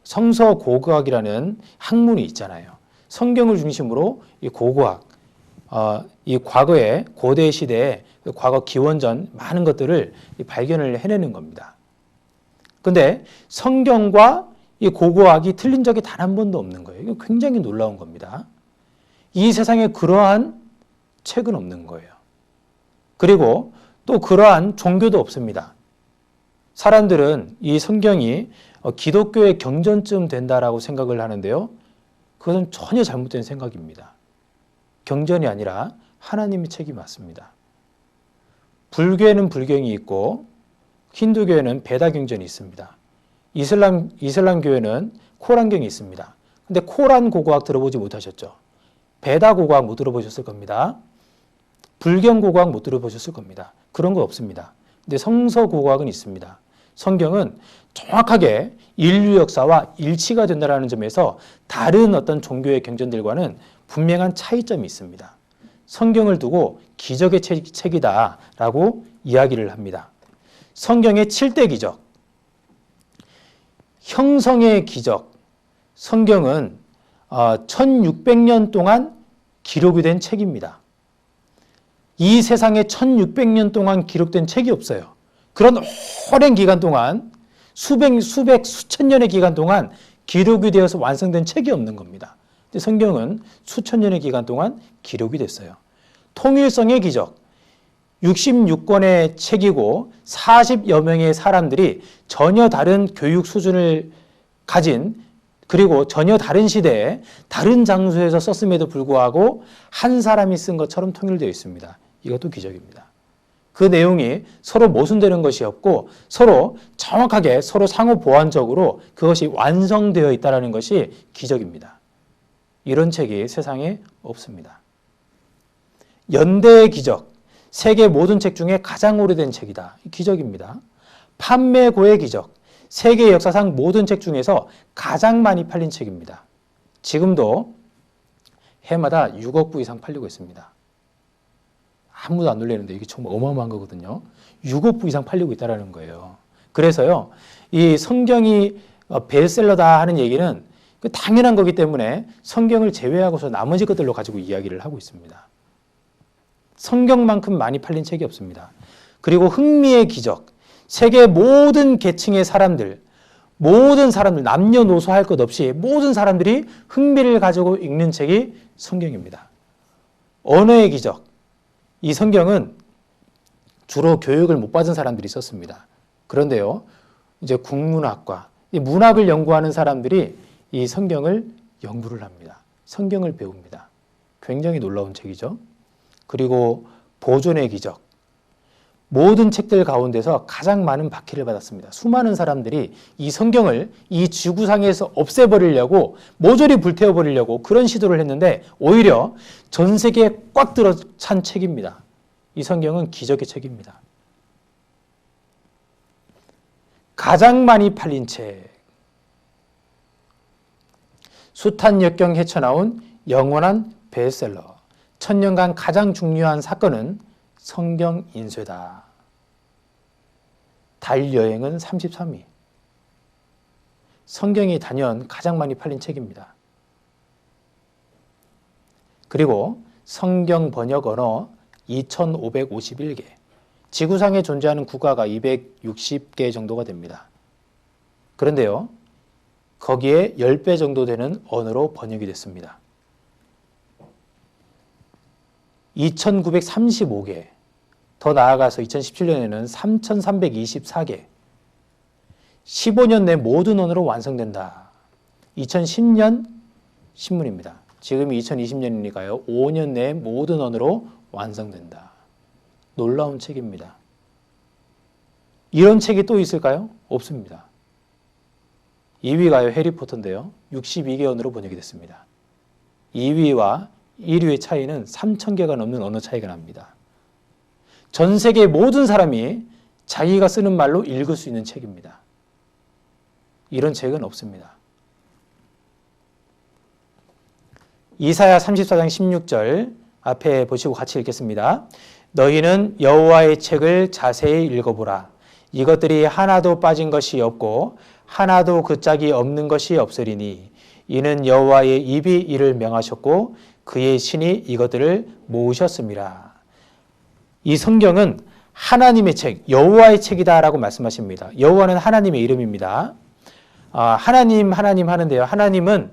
성서고고학이라는 학문이 있잖아요. 성경을 중심으로 이 고고학, 이 과거의 고대 시대의 과거 기원전 많은 것들을 발견을 해내는 겁니다. 근데 성경과 이 고고학이 틀린 적이 단 한 번도 없는 거예요. 이거 굉장히 놀라운 겁니다. 이 세상에 그러한 책은 없는 거예요. 그리고 또 그러한 종교도 없습니다. 사람들은 이 성경이 기독교의 경전쯤 된다라고 생각을 하는데요. 그것은 전혀 잘못된 생각입니다. 경전이 아니라 하나님의 책이 맞습니다. 불교에는 불경이 있고 힌두교에는 베다경전이 있습니다. 이슬람교에는 코란경이 있습니다. 근데 코란 고고학 들어보지 못하셨죠? 베다 고고학 못 들어보셨을 겁니다. 불경 고고학 못 들어보셨을 겁니다. 그런 거 없습니다. 근데 성서 고고학은 있습니다. 성경은 정확하게 인류 역사와 일치가 된다는 점에서 다른 어떤 종교의 경전들과는 분명한 차이점이 있습니다. 성경을 두고 기적의 책이다라고 이야기를 합니다. 성경의 7대 기적, 형성의 기적, 성경은 1600년 동안 기록이 된 책입니다. 이 세상에 1600년 동안 기록된 책이 없어요. 그런 오랜 기간 동안 수천 년의 기간 동안 기록이 되어서 완성된 책이 없는 겁니다. 근데 성경은 수천 년의 기간 동안 기록이 됐어요. 통일성의 기적, 66권의 책이고 40여 명의 사람들이 전혀 다른 교육 수준을 가진 그리고 전혀 다른 시대에 다른 장소에서 썼음에도 불구하고 한 사람이 쓴 것처럼 통일되어 있습니다. 이것도 기적입니다. 그 내용이 서로 모순되는 것이 없고 서로 정확하게 서로 상호 보완적으로 그것이 완성되어 있다는 것이 기적입니다. 이런 책이 세상에 없습니다. 연대의 기적, 세계 모든 책 중에 가장 오래된 책이다. 기적입니다. 판매고의 기적, 세계 역사상 모든 책 중에서 가장 많이 팔린 책입니다. 지금도 해마다 6억 부 이상 팔리고 있습니다. 아무도 안 놀라는데 이게 정말 어마어마한 거거든요. 6억 부 이상 팔리고 있다는 거예요. 그래서요, 이 성경이 베스트셀러다 하는 얘기는 당연한 거기 때문에 성경을 제외하고서 나머지 것들로 가지고 이야기를 하고 있습니다. 성경만큼 많이 팔린 책이 없습니다. 그리고 흥미의 기적, 세계 모든 계층의 사람들, 남녀노소 할 것 없이 모든 사람들이 흥미를 가지고 읽는 책이 성경입니다. 언어의 기적, 이 성경은 주로 교육을 못 받은 사람들이 썼습니다. 그런데요, 이제 국문학과, 이 문학을 연구하는 사람들이 이 성경을 연구를 합니다. 성경을 배웁니다. 굉장히 놀라운 책이죠. 그리고 보존의 기적, 모든 책들 가운데서 가장 많은 박해를 받았습니다. 수많은 사람들이 이 성경을 이 지구상에서 없애버리려고 모조리 불태워버리려고 그런 시도를 했는데 오히려 전 세계에 꽉 들어찬 책입니다. 이 성경은 기적의 책입니다. 가장 많이 팔린 책, 숱한 역경 헤쳐나온 영원한 베스트셀러, 1000년간 가장 중요한 사건은 성경 인쇄다. 달 여행은 33위. 성경이 단연 가장 많이 팔린 책입니다. 그리고 성경 번역 언어 2551개. 지구상에 존재하는 국가가 260개 정도가 됩니다. 그런데요, 거기에 10배 정도 되는 언어로 번역이 됐습니다. 2935개, 더 나아가서 2017년에는 3,324개. 15년 내 모든 언어로 완성된다. 2010년 신문입니다. 지금이 2020년이니까요. 5년 내 모든 언어로 완성된다. 놀라운 책입니다. 이런 책이 또 있을까요? 없습니다. 2위가요. 해리포터인데요. 62개 언어로 번역이 됐습니다. 2위와 1위의 차이는 3,000개가 넘는 언어 차이가 납니다. 전 세계 모든 사람이 자기가 쓰는 말로 읽을 수 있는 책입니다. 이런 책은 없습니다. 이사야 34장 16절 앞에 보시고 같이 읽겠습니다. 너희는 여호와의 책을 자세히 읽어보라. 이것들이 하나도 빠진 것이 없고 하나도 그 짝이 없는 것이 없으리니 이는 여호와의 입이 이를 명하셨고 그의 신이 이것들을 모으셨습니다. 이 성경은 하나님의 책, 여호와의 책이다라고 말씀하십니다. 여호와는 하나님의 이름입니다. 하나님 하는데요. 하나님은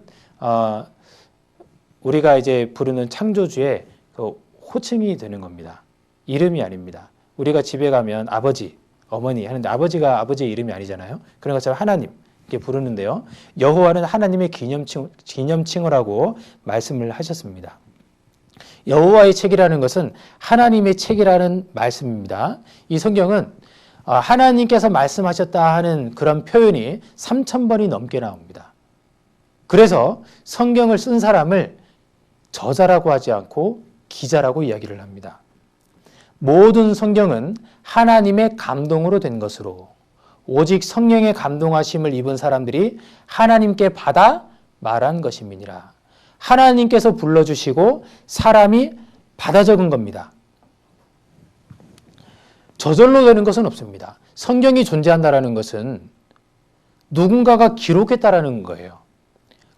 우리가 이제 부르는 창조주의 그 호칭이 되는 겁니다. 이름이 아닙니다. 우리가 집에 가면 아버지, 어머니 하는데 아버지가 아버지의 이름이 아니잖아요. 그런 것처럼 하나님 이렇게 부르는데요. 여호와는 하나님의 기념칭을 하고 말씀을 하셨습니다. 여호와의 책이라는 것은 하나님의 책이라는 말씀입니다. 이 성경은 하나님께서 말씀하셨다 하는 그런 표현이 3,000번이 넘게 나옵니다. 그래서 성경을 쓴 사람을 저자라고 하지 않고 기자라고 이야기를 합니다. 모든 성경은 하나님의 감동으로 된 것으로 오직 성령의 감동하심을 입은 사람들이 하나님께 받아 말한 것임이니라. 하나님께서 불러주시고 사람이 받아 적은 겁니다. 저절로 되는 것은 없습니다. 성경이 존재한다는 것은 누군가가 기록했다라는 거예요.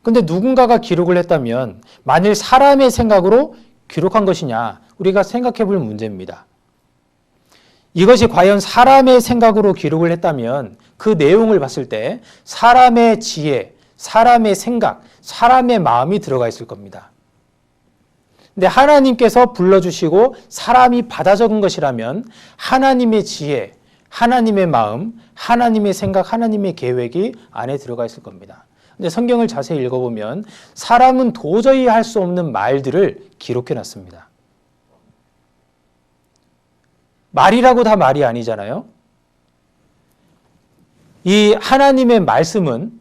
근데 누군가가 기록을 했다면 만일 사람의 생각으로 기록한 것이냐 우리가 생각해 볼 문제입니다. 이것이 과연 사람의 생각으로 기록을 했다면 그 내용을 봤을 때 사람의 지혜, 사람의 생각, 사람의 마음이 들어가 있을 겁니다. 근데 하나님께서 불러주시고 사람이 받아 적은 것이라면 하나님의 지혜, 하나님의 마음, 하나님의 생각, 하나님의 계획이 안에 들어가 있을 겁니다. 근데 성경을 자세히 읽어보면 사람은 도저히 할 수 없는 말들을 기록해 놨습니다. 말이라고 다 말이 아니잖아요. 이 하나님의 말씀은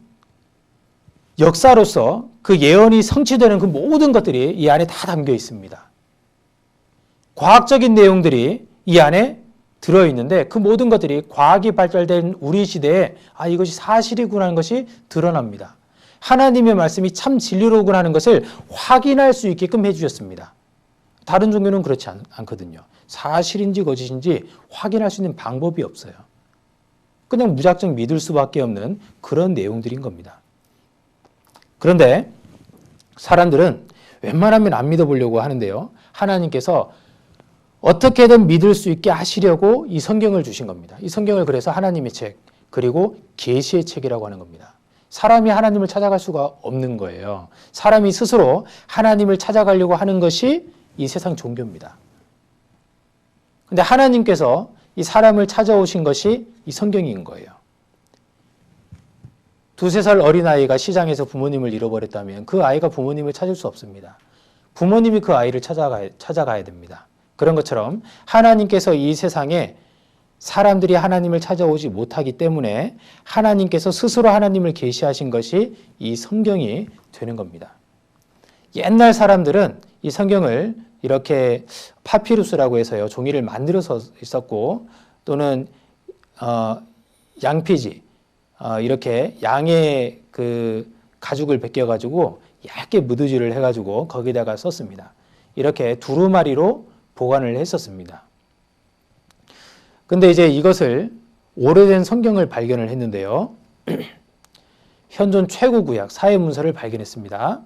역사로서 그 예언이 성취되는 그 모든 것들이 이 안에 다 담겨 있습니다. 과학적인 내용들이 이 안에 들어있는데 그 모든 것들이 과학이 발달된 우리 시대에 이것이 사실이구나 하는 것이 드러납니다. 하나님의 말씀이 참 진리로구나 하는 것을 확인할 수 있게끔 해주셨습니다. 다른 종교는 그렇지 않거든요. 사실인지 거짓인지 확인할 수 있는 방법이 없어요. 그냥 무작정 믿을 수밖에 없는 그런 내용들인 겁니다. 그런데 사람들은 웬만하면 안 믿어보려고 하는데요. 하나님께서 어떻게든 믿을 수 있게 하시려고 이 성경을 주신 겁니다. 이 성경을 그래서 하나님의 책, 그리고 계시의 책이라고 하는 겁니다. 사람이 하나님을 찾아갈 수가 없는 거예요. 사람이 스스로 하나님을 찾아가려고 하는 것이 이 세상 종교입니다. 근데 하나님께서 이 사람을 찾아오신 것이 이 성경인 거예요. 2-3살 어린아이가 시장에서 부모님을 잃어버렸다면 그 아이가 부모님을 찾을 수 없습니다. 부모님이 그 아이를 찾아가야 됩니다. 그런 것처럼 하나님께서 이 세상에 사람들이 하나님을 찾아오지 못하기 때문에 하나님께서 스스로 하나님을 계시하신 것이 이 성경이 되는 겁니다. 옛날 사람들은 이 성경을 이렇게 파피루스라고 해서요, 종이를 만들어서 있었고, 또는 양피지, 이렇게 양의 그 가죽을 벗겨가지고 얇게 무드질을 해가지고 거기다가 썼습니다. 이렇게 두루마리로 보관을 했었습니다. 근데 이제 이것을 오래된 성경을 발견을 했는데요. 현존 최고 구약 사회문서를 발견했습니다.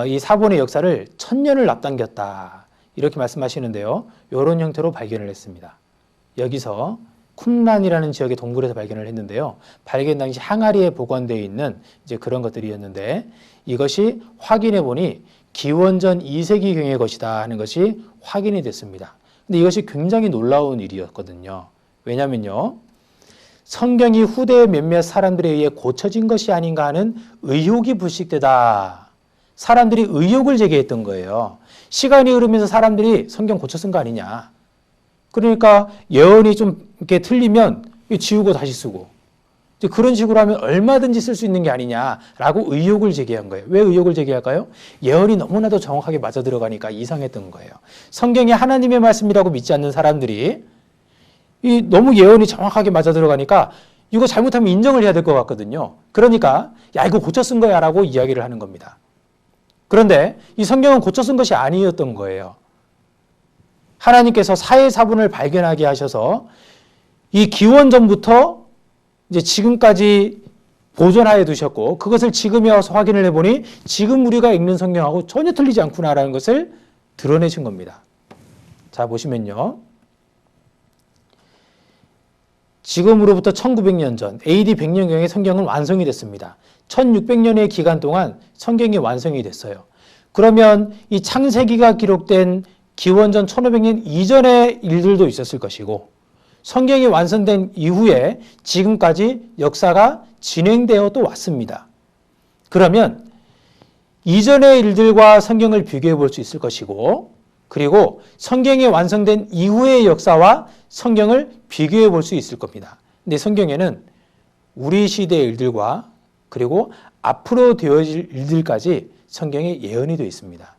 이 사본의 역사를 1000년을 앞당겼다. 이렇게 말씀하시는데요. 이런 형태로 발견을 했습니다. 여기서 쿰란이라는 지역의 동굴에서 발견을 했는데요. 발견 당시 항아리에 보관되어 있는 이제 그런 것들이었는데 이것이 확인해 보니 기원전 2세기경의 것이다 하는 것이 확인이 됐습니다. 근데 이것이 굉장히 놀라운 일이었거든요. 왜냐면요. 성경이 후대 몇몇 사람들에 의해 고쳐진 것이 아닌가 하는 의혹이 불식되다. 사람들이 의혹을 제기했던 거예요. 시간이 흐르면서 사람들이 성경 고쳐 쓴 거 아니냐. 그러니까 예언이 좀 이렇게 틀리면 지우고 다시 쓰고 그런 식으로 하면 얼마든지 쓸 수 있는 게 아니냐라고 의혹을 제기한 거예요. 왜 의혹을 제기할까요? 예언이 너무나도 정확하게 맞아 들어가니까 이상했던 거예요. 성경이 하나님의 말씀이라고 믿지 않는 사람들이 너무 예언이 정확하게 맞아 들어가니까 이거 잘못하면 인정을 해야 될 것 같거든요. 그러니까 야 이거 고쳐 쓴 거야 라고 이야기를 하는 겁니다. 그런데 이 성경은 고쳐 쓴 것이 아니었던 거예요. 하나님께서 사해사분을 발견하게 하셔서 이 기원전부터 이제 지금까지 보존하여 두셨고 그것을 지금에 와서 확인을 해보니 지금 우리가 읽는 성경하고 전혀 틀리지 않구나라는 것을 드러내신 겁니다. 자 보시면요. 지금으로부터 1900년 전 AD 100년경에 성경은 완성이 됐습니다. 1600년의 기간 동안 성경이 완성이 됐어요. 그러면 이 창세기가 기록된 기원전 1500년 이전의 일들도 있었을 것이고 성경이 완성된 이후에 지금까지 역사가 진행되어 또 왔습니다. 그러면 이전의 일들과 성경을 비교해 볼 수 있을 것이고 그리고 성경이 완성된 이후의 역사와 성경을 비교해 볼 수 있을 겁니다. 근데 성경에는 우리 시대의 일들과 그리고 앞으로 되어질 일들까지 성경에 예언이 되어 있습니다.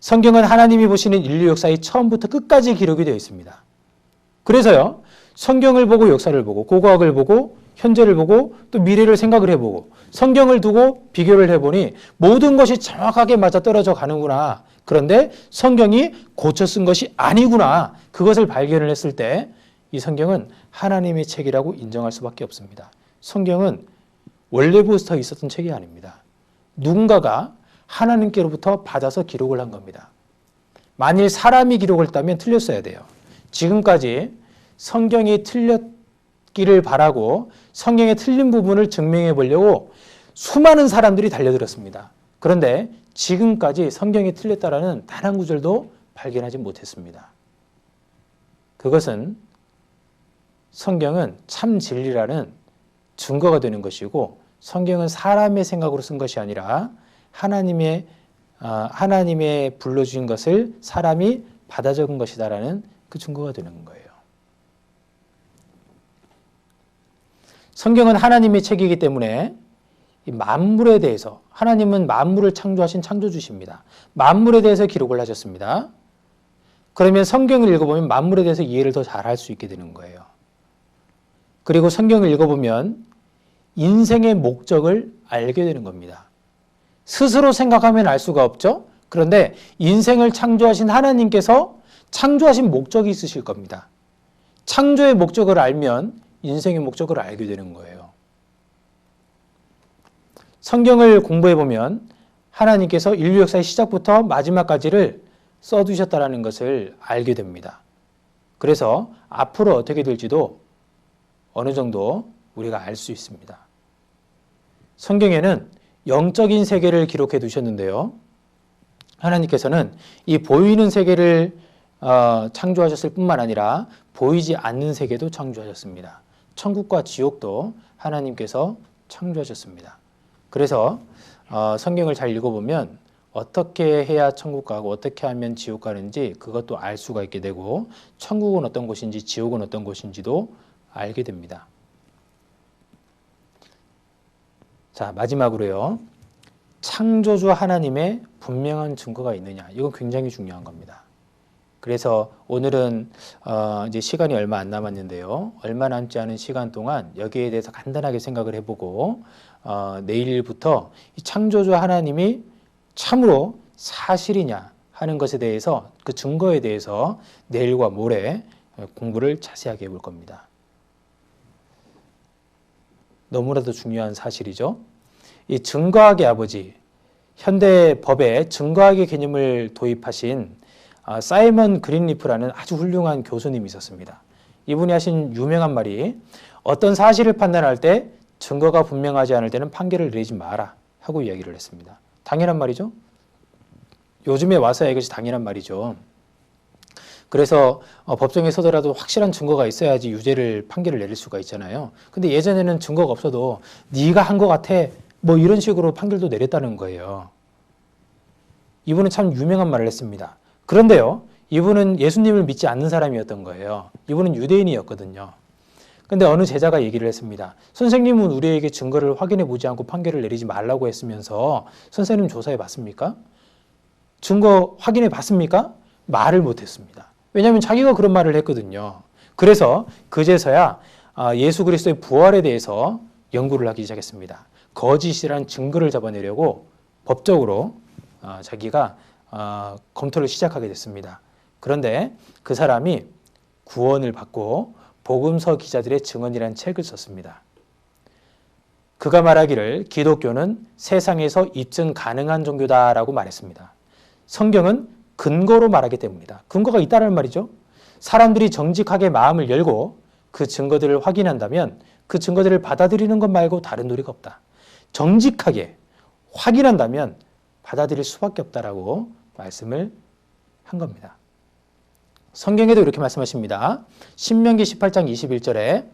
성경은 하나님이 보시는 인류 역사의 처음부터 끝까지 기록이 되어 있습니다. 그래서요, 성경을 보고 역사를 보고 고고학을 보고 현재를 보고 또 미래를 생각을 해보고 성경을 두고 비교를 해보니 모든 것이 정확하게 맞아떨어져 가는구나. 그런데 성경이 고쳐 쓴 것이 아니구나. 그것을 발견을 했을 때 이 성경은 하나님의 책이라고 인정할 수밖에 없습니다. 성경은 원래부터 있었던 책이 아닙니다. 누군가가 하나님께로부터 받아서 기록을 한 겁니다. 만일 사람이 기록을 했다면 틀렸어야 돼요. 지금까지 성경이 틀렸기를 바라고 성경의 틀린 부분을 증명해 보려고 수많은 사람들이 달려들었습니다. 그런데 지금까지 성경이 틀렸다라는 단 한 구절도 발견하지 못했습니다. 그것은 성경은 참 진리라는 증거가 되는 것이고 성경은 사람의 생각으로 쓴 것이 아니라 하나님의 불러주신 것을 사람이 받아 적은 것이다라는 그 증거가 되는 거예요. 성경은 하나님의 책이기 때문에 이 만물에 대해서 하나님은 만물을 창조하신 창조주십니다. 만물에 대해서 기록을 하셨습니다. 그러면 성경을 읽어보면 만물에 대해서 이해를 더 잘 할 수 있게 되는 거예요. 그리고 성경을 읽어보면 인생의 목적을 알게 되는 겁니다. 스스로 생각하면 알 수가 없죠. 그런데 인생을 창조하신 하나님께서 창조하신 목적이 있으실 겁니다. 창조의 목적을 알면 인생의 목적을 알게 되는 거예요. 성경을 공부해보면 하나님께서 인류 역사의 시작부터 마지막까지를 써두셨다는 것을 알게 됩니다. 그래서 앞으로 어떻게 될지도 어느 정도 우리가 알 수 있습니다. 성경에는 영적인 세계를 기록해 두셨는데요. 하나님께서는 이 보이는 세계를 창조하셨을 뿐만 아니라 보이지 않는 세계도 창조하셨습니다. 천국과 지옥도 하나님께서 창조하셨습니다. 그래서 성경을 잘 읽어보면 어떻게 해야 천국 가고 어떻게 하면 지옥 가는지 그것도 알 수가 있게 되고 천국은 어떤 곳인지 지옥은 어떤 곳인지도 알게 됩니다. 자, 마지막으로요. 창조주 하나님의 분명한 증거가 있느냐. 이건 굉장히 중요한 겁니다. 그래서 오늘은 이제 시간이 얼마 안 남았는데요. 얼마 남지 않은 시간 동안 여기에 대해서 간단하게 생각을 해보고 내일부터 이 창조주 하나님이 참으로 사실이냐 하는 것에 대해서 그 증거에 대해서 내일과 모레 공부를 자세하게 해볼 겁니다. 너무나도 중요한 사실이죠. 이 증거학의 아버지, 현대 법에 증거학의 개념을 도입하신 사이먼 그린리프라는 아주 훌륭한 교수님이 있었습니다. 이분이 하신 유명한 말이 어떤 사실을 판단할 때 증거가 분명하지 않을 때는 판결을 내리지 마라 하고 이야기를 했습니다. 당연한 말이죠. 요즘에 와서야 이것이 당연한 말이죠. 그래서 법정에 서더라도 확실한 증거가 있어야지 유죄를 판결을 내릴 수가 있잖아요. 근데 예전에는 증거가 없어도 네가 한 것 같아 뭐 이런 식으로 판결도 내렸다는 거예요. 이분은 참 유명한 말을 했습니다. 그런데요, 이분은 예수님을 믿지 않는 사람이었던 거예요. 이분은 유대인이었거든요. 근데 어느 제자가 얘기를 했습니다. 선생님은 우리에게 증거를 확인해 보지 않고 판결을 내리지 말라고 했으면서 선생님 조사해 봤습니까? 증거 확인해 봤습니까? 말을 못했습니다. 왜냐하면 자기가 그런 말을 했거든요. 그래서 그제서야 예수 그리스도의 부활에 대해서 연구를 하기 시작했습니다. 거짓이란 증거를 잡아내려고 법적으로 자기가 검토를 시작하게 됐습니다. 그런데 그 사람이 구원을 받고 복음서 기자들의 증언이라는 책을 썼습니다. 그가 말하기를 기독교는 세상에서 입증 가능한 종교다라고 말했습니다. 성경은 근거로 말하기 때문이다. 근거가 있다는 말이죠. 사람들이 정직하게 마음을 열고 그 증거들을 확인한다면 그 증거들을 받아들이는 것 말고 다른 도리가 없다. 정직하게 확인한다면 받아들일 수밖에 없다라고 말씀을 한 겁니다. 성경에도 이렇게 말씀하십니다. 신명기 18장 21절에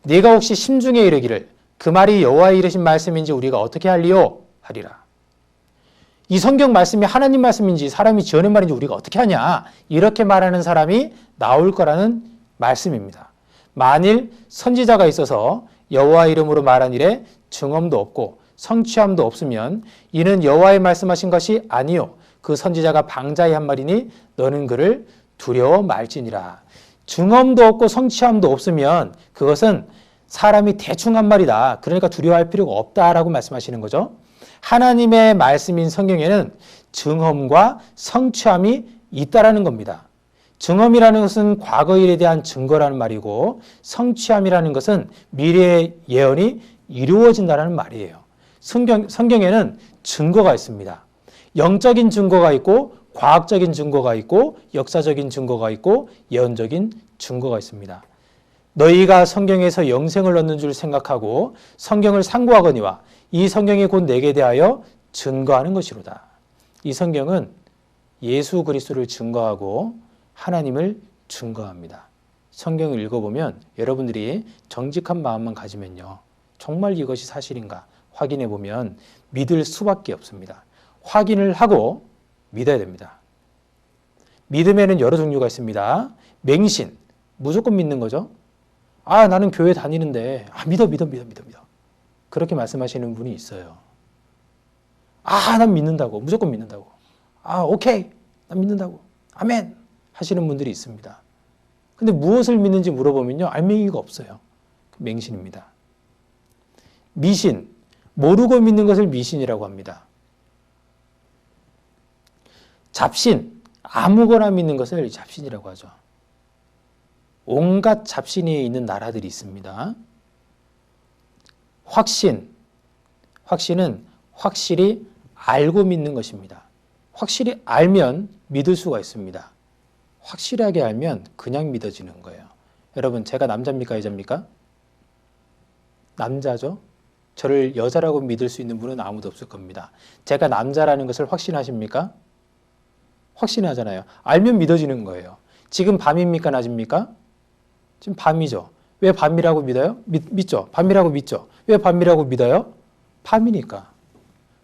네가 혹시 심중에 이르기를 그 말이 여호와의 이르신 말씀인지 우리가 어떻게 할리요? 하리라. 이 성경 말씀이 하나님 말씀인지 사람이 지어낸 말인지 우리가 어떻게 하냐? 이렇게 말하는 사람이 나올 거라는 말씀입니다. 만일 선지자가 있어서 여호와 이름으로 말한 일에 증언도 없고 성취함도 없으면 이는 여호와의 말씀하신 것이 아니요 그 선지자가 방자히 한 말이니 너는 그를 두려워 말지니라. 증언도 없고 성취함도 없으면 그것은 사람이 대충 한 말이다. 그러니까 두려워할 필요가 없다라고 말씀하시는 거죠. 하나님의 말씀인 성경에는 증언과 성취함이 있다라는 겁니다. 증언이라는 것은 과거 일에 대한 증거라는 말이고 성취함이라는 것은 미래의 예언이 이루어진다는 말이에요. 성경에는 증거가 있습니다. 영적인 증거가 있고 과학적인 증거가 있고 역사적인 증거가 있고 예언적인 증거가 있습니다. 너희가 성경에서 영생을 얻는 줄 생각하고 성경을 상고하거니와 이 성경이 곧 내게 대하여 증거하는 것이로다. 이 성경은 예수 그리스도를 증거하고 하나님을 증거합니다. 성경을 읽어보면 여러분들이 정직한 마음만 가지면요. 정말 이것이 사실인가 확인해 보면 믿을 수밖에 없습니다. 확인을 하고 믿어야 됩니다. 믿음에는 여러 종류가 있습니다. 맹신, 무조건 믿는 거죠. 나는 교회 다니는데 믿어. 그렇게 말씀하시는 분이 있어요. 난 믿는다고. 무조건 믿는다고. 오케이. 난 믿는다고. 아멘. 하시는 분들이 있습니다. 근데 무엇을 믿는지 물어보면요. 알맹이가 없어요. 맹신입니다. 미신. 모르고 믿는 것을 미신이라고 합니다. 잡신. 아무거나 믿는 것을 잡신이라고 하죠. 온갖 잡신이 있는 나라들이 있습니다. 확신. 확신은 확실히 알고 믿는 것입니다. 확실히 알면 믿을 수가 있습니다. 확실하게 알면 그냥 믿어지는 거예요. 여러분, 제가 남자입니까? 여자입니까? 남자죠? 저를 여자라고 믿을 수 있는 분은 아무도 없을 겁니다. 제가 남자라는 것을 확신하십니까? 확신하잖아요. 알면 믿어지는 거예요. 지금 밤입니까? 낮입니까? 지금 밤이죠. 왜 밤이라고 믿어요? 믿죠. 밤이라고 믿죠. 왜 밤이라고 믿어요? 밤이니까.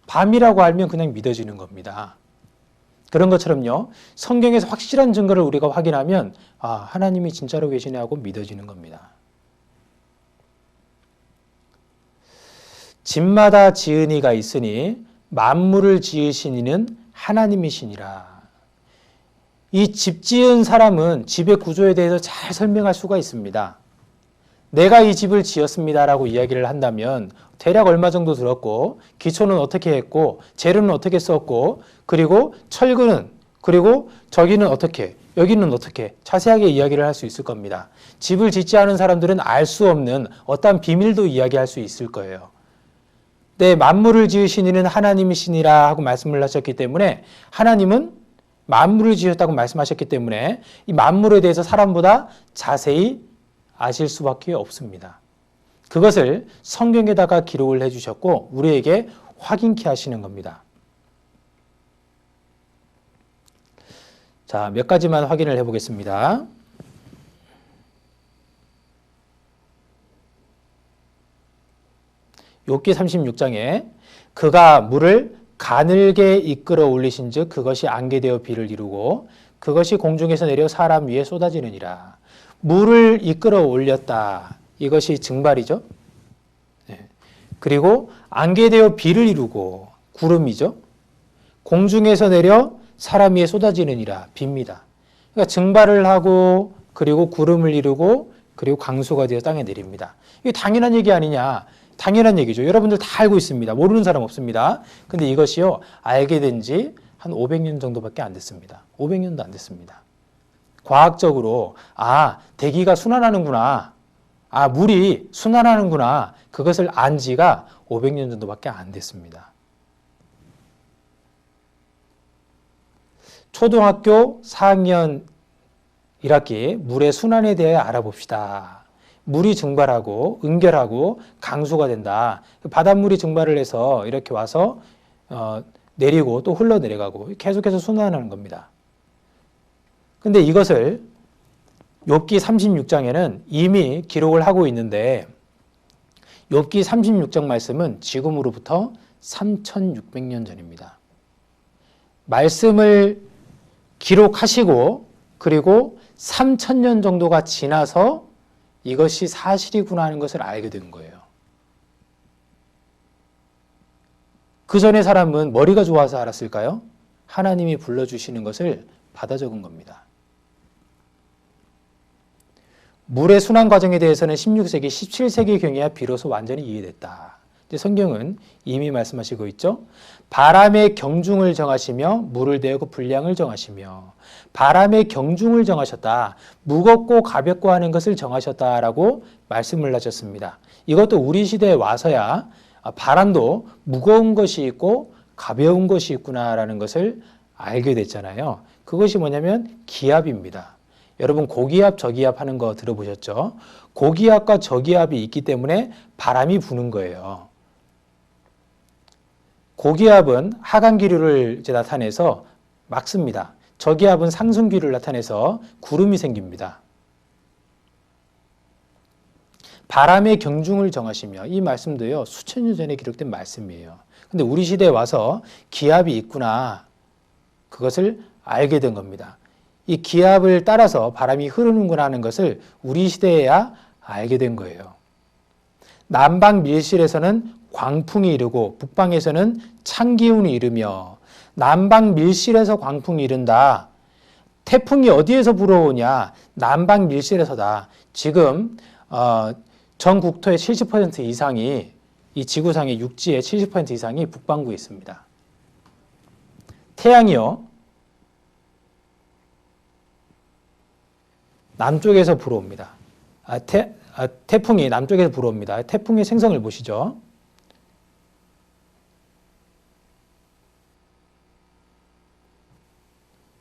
밤이라고 알면 그냥 믿어지는 겁니다. 그런 것처럼요. 성경에서 확실한 증거를 우리가 확인하면 하나님이 진짜로 계시네 하고 믿어지는 겁니다. 집마다 지은 이가 있으니 만물을 지으신 이는 하나님이시니라. 이 집 지은 사람은 집의 구조에 대해서 잘 설명할 수가 있습니다. 내가 이 집을 지었습니다라고 이야기를 한다면 대략 얼마 정도 들었고 기초는 어떻게 했고 재료는 어떻게 썼고 그리고 철근은 그리고 저기는 어떻게 여기는 어떻게 자세하게 이야기를 할 수 있을 겁니다. 집을 짓지 않은 사람들은 알 수 없는 어떤 비밀도 이야기할 수 있을 거예요. 네, 만물을 지으신 이는 하나님이시니라 하고 말씀을 하셨기 때문에 하나님은 만물을 지으셨다고 말씀하셨기 때문에 이 만물에 대해서 사람보다 자세히 아실 수밖에 없습니다. 그것을 성경에다가 기록을 해주셨고 우리에게 확인케 하시는 겁니다. 자, 몇 가지만 확인을 해보겠습니다. 욥기 36장에 그가 물을 가늘게 이끌어 올리신 즉 그것이 안개되어 비를 이루고 그것이 공중에서 내려 사람 위에 쏟아지느니라. 물을 이끌어 올렸다. 이것이 증발이죠. 네. 그리고 안개되어 비를 이루고 구름이죠. 공중에서 내려 사람 위에 쏟아지느니라. 비입니다. 그러니까 증발을 하고 그리고 구름을 이루고 그리고 강수가 되어 땅에 내립니다. 이게 당연한 얘기 아니냐. 당연한 얘기죠. 여러분들 다 알고 있습니다. 모르는 사람 없습니다. 근데 이것이요, 알게 된 지 한 500년 정도밖에 안 됐습니다. 500년도 안 됐습니다. 과학적으로, 대기가 순환하는구나. 물이 순환하는구나. 그것을 안 지가 500년 정도밖에 안 됐습니다. 초등학교 4학년 1학기 물의 순환에 대해 알아봅시다. 물이 증발하고 응결하고 강수가 된다. 바닷물이 증발을 해서 이렇게 와서 내리고 또 흘러내려가고 계속해서 순환하는 겁니다. 근데 이것을 욥기 36장에는 이미 기록을 하고 있는데 욥기 36장 말씀은 지금으로부터 3600년 전입니다. 말씀을 기록하시고 그리고 3000년 정도가 지나서 이것이 사실이구나 하는 것을 알게 된 거예요. 그 전에 사람은 머리가 좋아서 알았을까요? 하나님이 불러주시는 것을 받아 적은 겁니다. 물의 순환 과정에 대해서는 16세기, 17세기경에야 비로소 완전히 이해됐다. 이제 성경은 이미 말씀하시고 있죠. 바람의 경중을 정하시며 물을 대고 분량을 정하시며 바람의 경중을 정하셨다. 무겁고 가볍고 하는 것을 정하셨다라고 말씀을 하셨습니다. 이것도 우리 시대에 와서야 바람도 무거운 것이 있고 가벼운 것이 있구나라는 것을 알게 됐잖아요. 그것이 뭐냐면 기압입니다. 여러분 고기압, 저기압 하는 거 들어보셨죠? 고기압과 저기압이 있기 때문에 바람이 부는 거예요. 고기압은 하강기류를 나타내서 막습니다. 저기압은 상승기류를 나타내서 구름이 생깁니다. 바람의 경중을 정하시며 이 말씀도요 수천 년 전에 기록된 말씀이에요. 근데 우리 시대에 와서 기압이 있구나 그것을 알게 된 겁니다. 이 기압을 따라서 바람이 흐르는구나 하는 것을 우리 시대에야 알게 된 거예요. 남방 밀실에서는 광풍이 이르고 북방에서는 찬기운이 이르며 남방 밀실에서 광풍이 이른다. 태풍이 어디에서 불어오냐? 남방 밀실에서다. 지금 전 국토의 70% 이상이 이 지구상의 육지의 70% 이상이 북반구에 있습니다. 태양이요. 남쪽에서 불어옵니다. 태풍이 남쪽에서 불어옵니다. 태풍의 생성을 보시죠.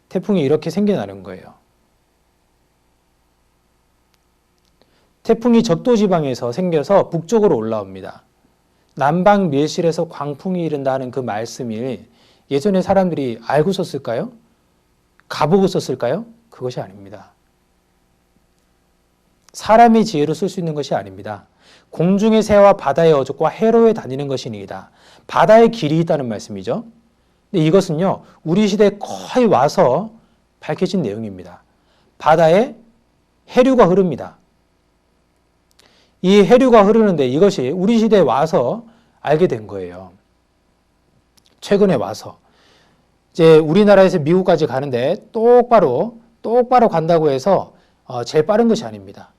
태풍이 이렇게 생겨나는 거예요. 태풍이 적도지방에서 생겨서 북쪽으로 올라옵니다. 남방 밀실에서 광풍이 이른다 하는 그 말씀이 예전에 사람들이 알고 썼을까요? 가보고 썼을까요? 그것이 아닙니다. 사람의 지혜로 쓸 수 있는 것이 아닙니다. 공중의 새와 바다의 어족과 해로에 다니는 것이니이다. 바다에 길이 있다는 말씀이죠. 근데 이것은요, 우리 시대에 거의 와서 밝혀진 내용입니다. 바다에 해류가 흐릅니다. 이 해류가 흐르는데 이것이 우리 시대에 와서 알게 된 거예요. 최근에 와서. 이제 우리나라에서 미국까지 가는데 똑바로 간다고 해서 제일 빠른 것이 아닙니다.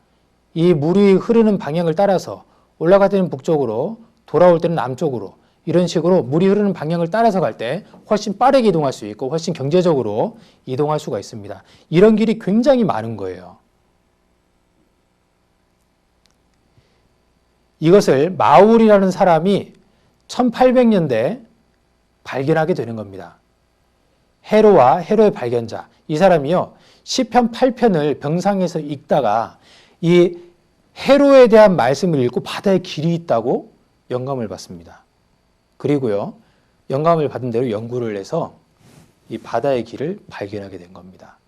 이 물이 흐르는 방향을 따라서 올라갈 때는 북쪽으로, 돌아올 때는 남쪽으로 이런 식으로 물이 흐르는 방향을 따라서 갈 때 훨씬 빠르게 이동할 수 있고 훨씬 경제적으로 이동할 수가 있습니다. 이런 길이 굉장히 많은 거예요. 이것을 마울이라는 사람이 1800년대에 발견하게 되는 겁니다. 해로와 해로의 발견자. 이 사람이요, 시편 8편을 병상에서 읽다가 이 해로에 대한 말씀을 읽고 바다에 길이 있다고 영감을 받습니다. 그리고요, 영감을 받은 대로 연구를 해서 이 바다의 길을 발견하게 된 겁니다.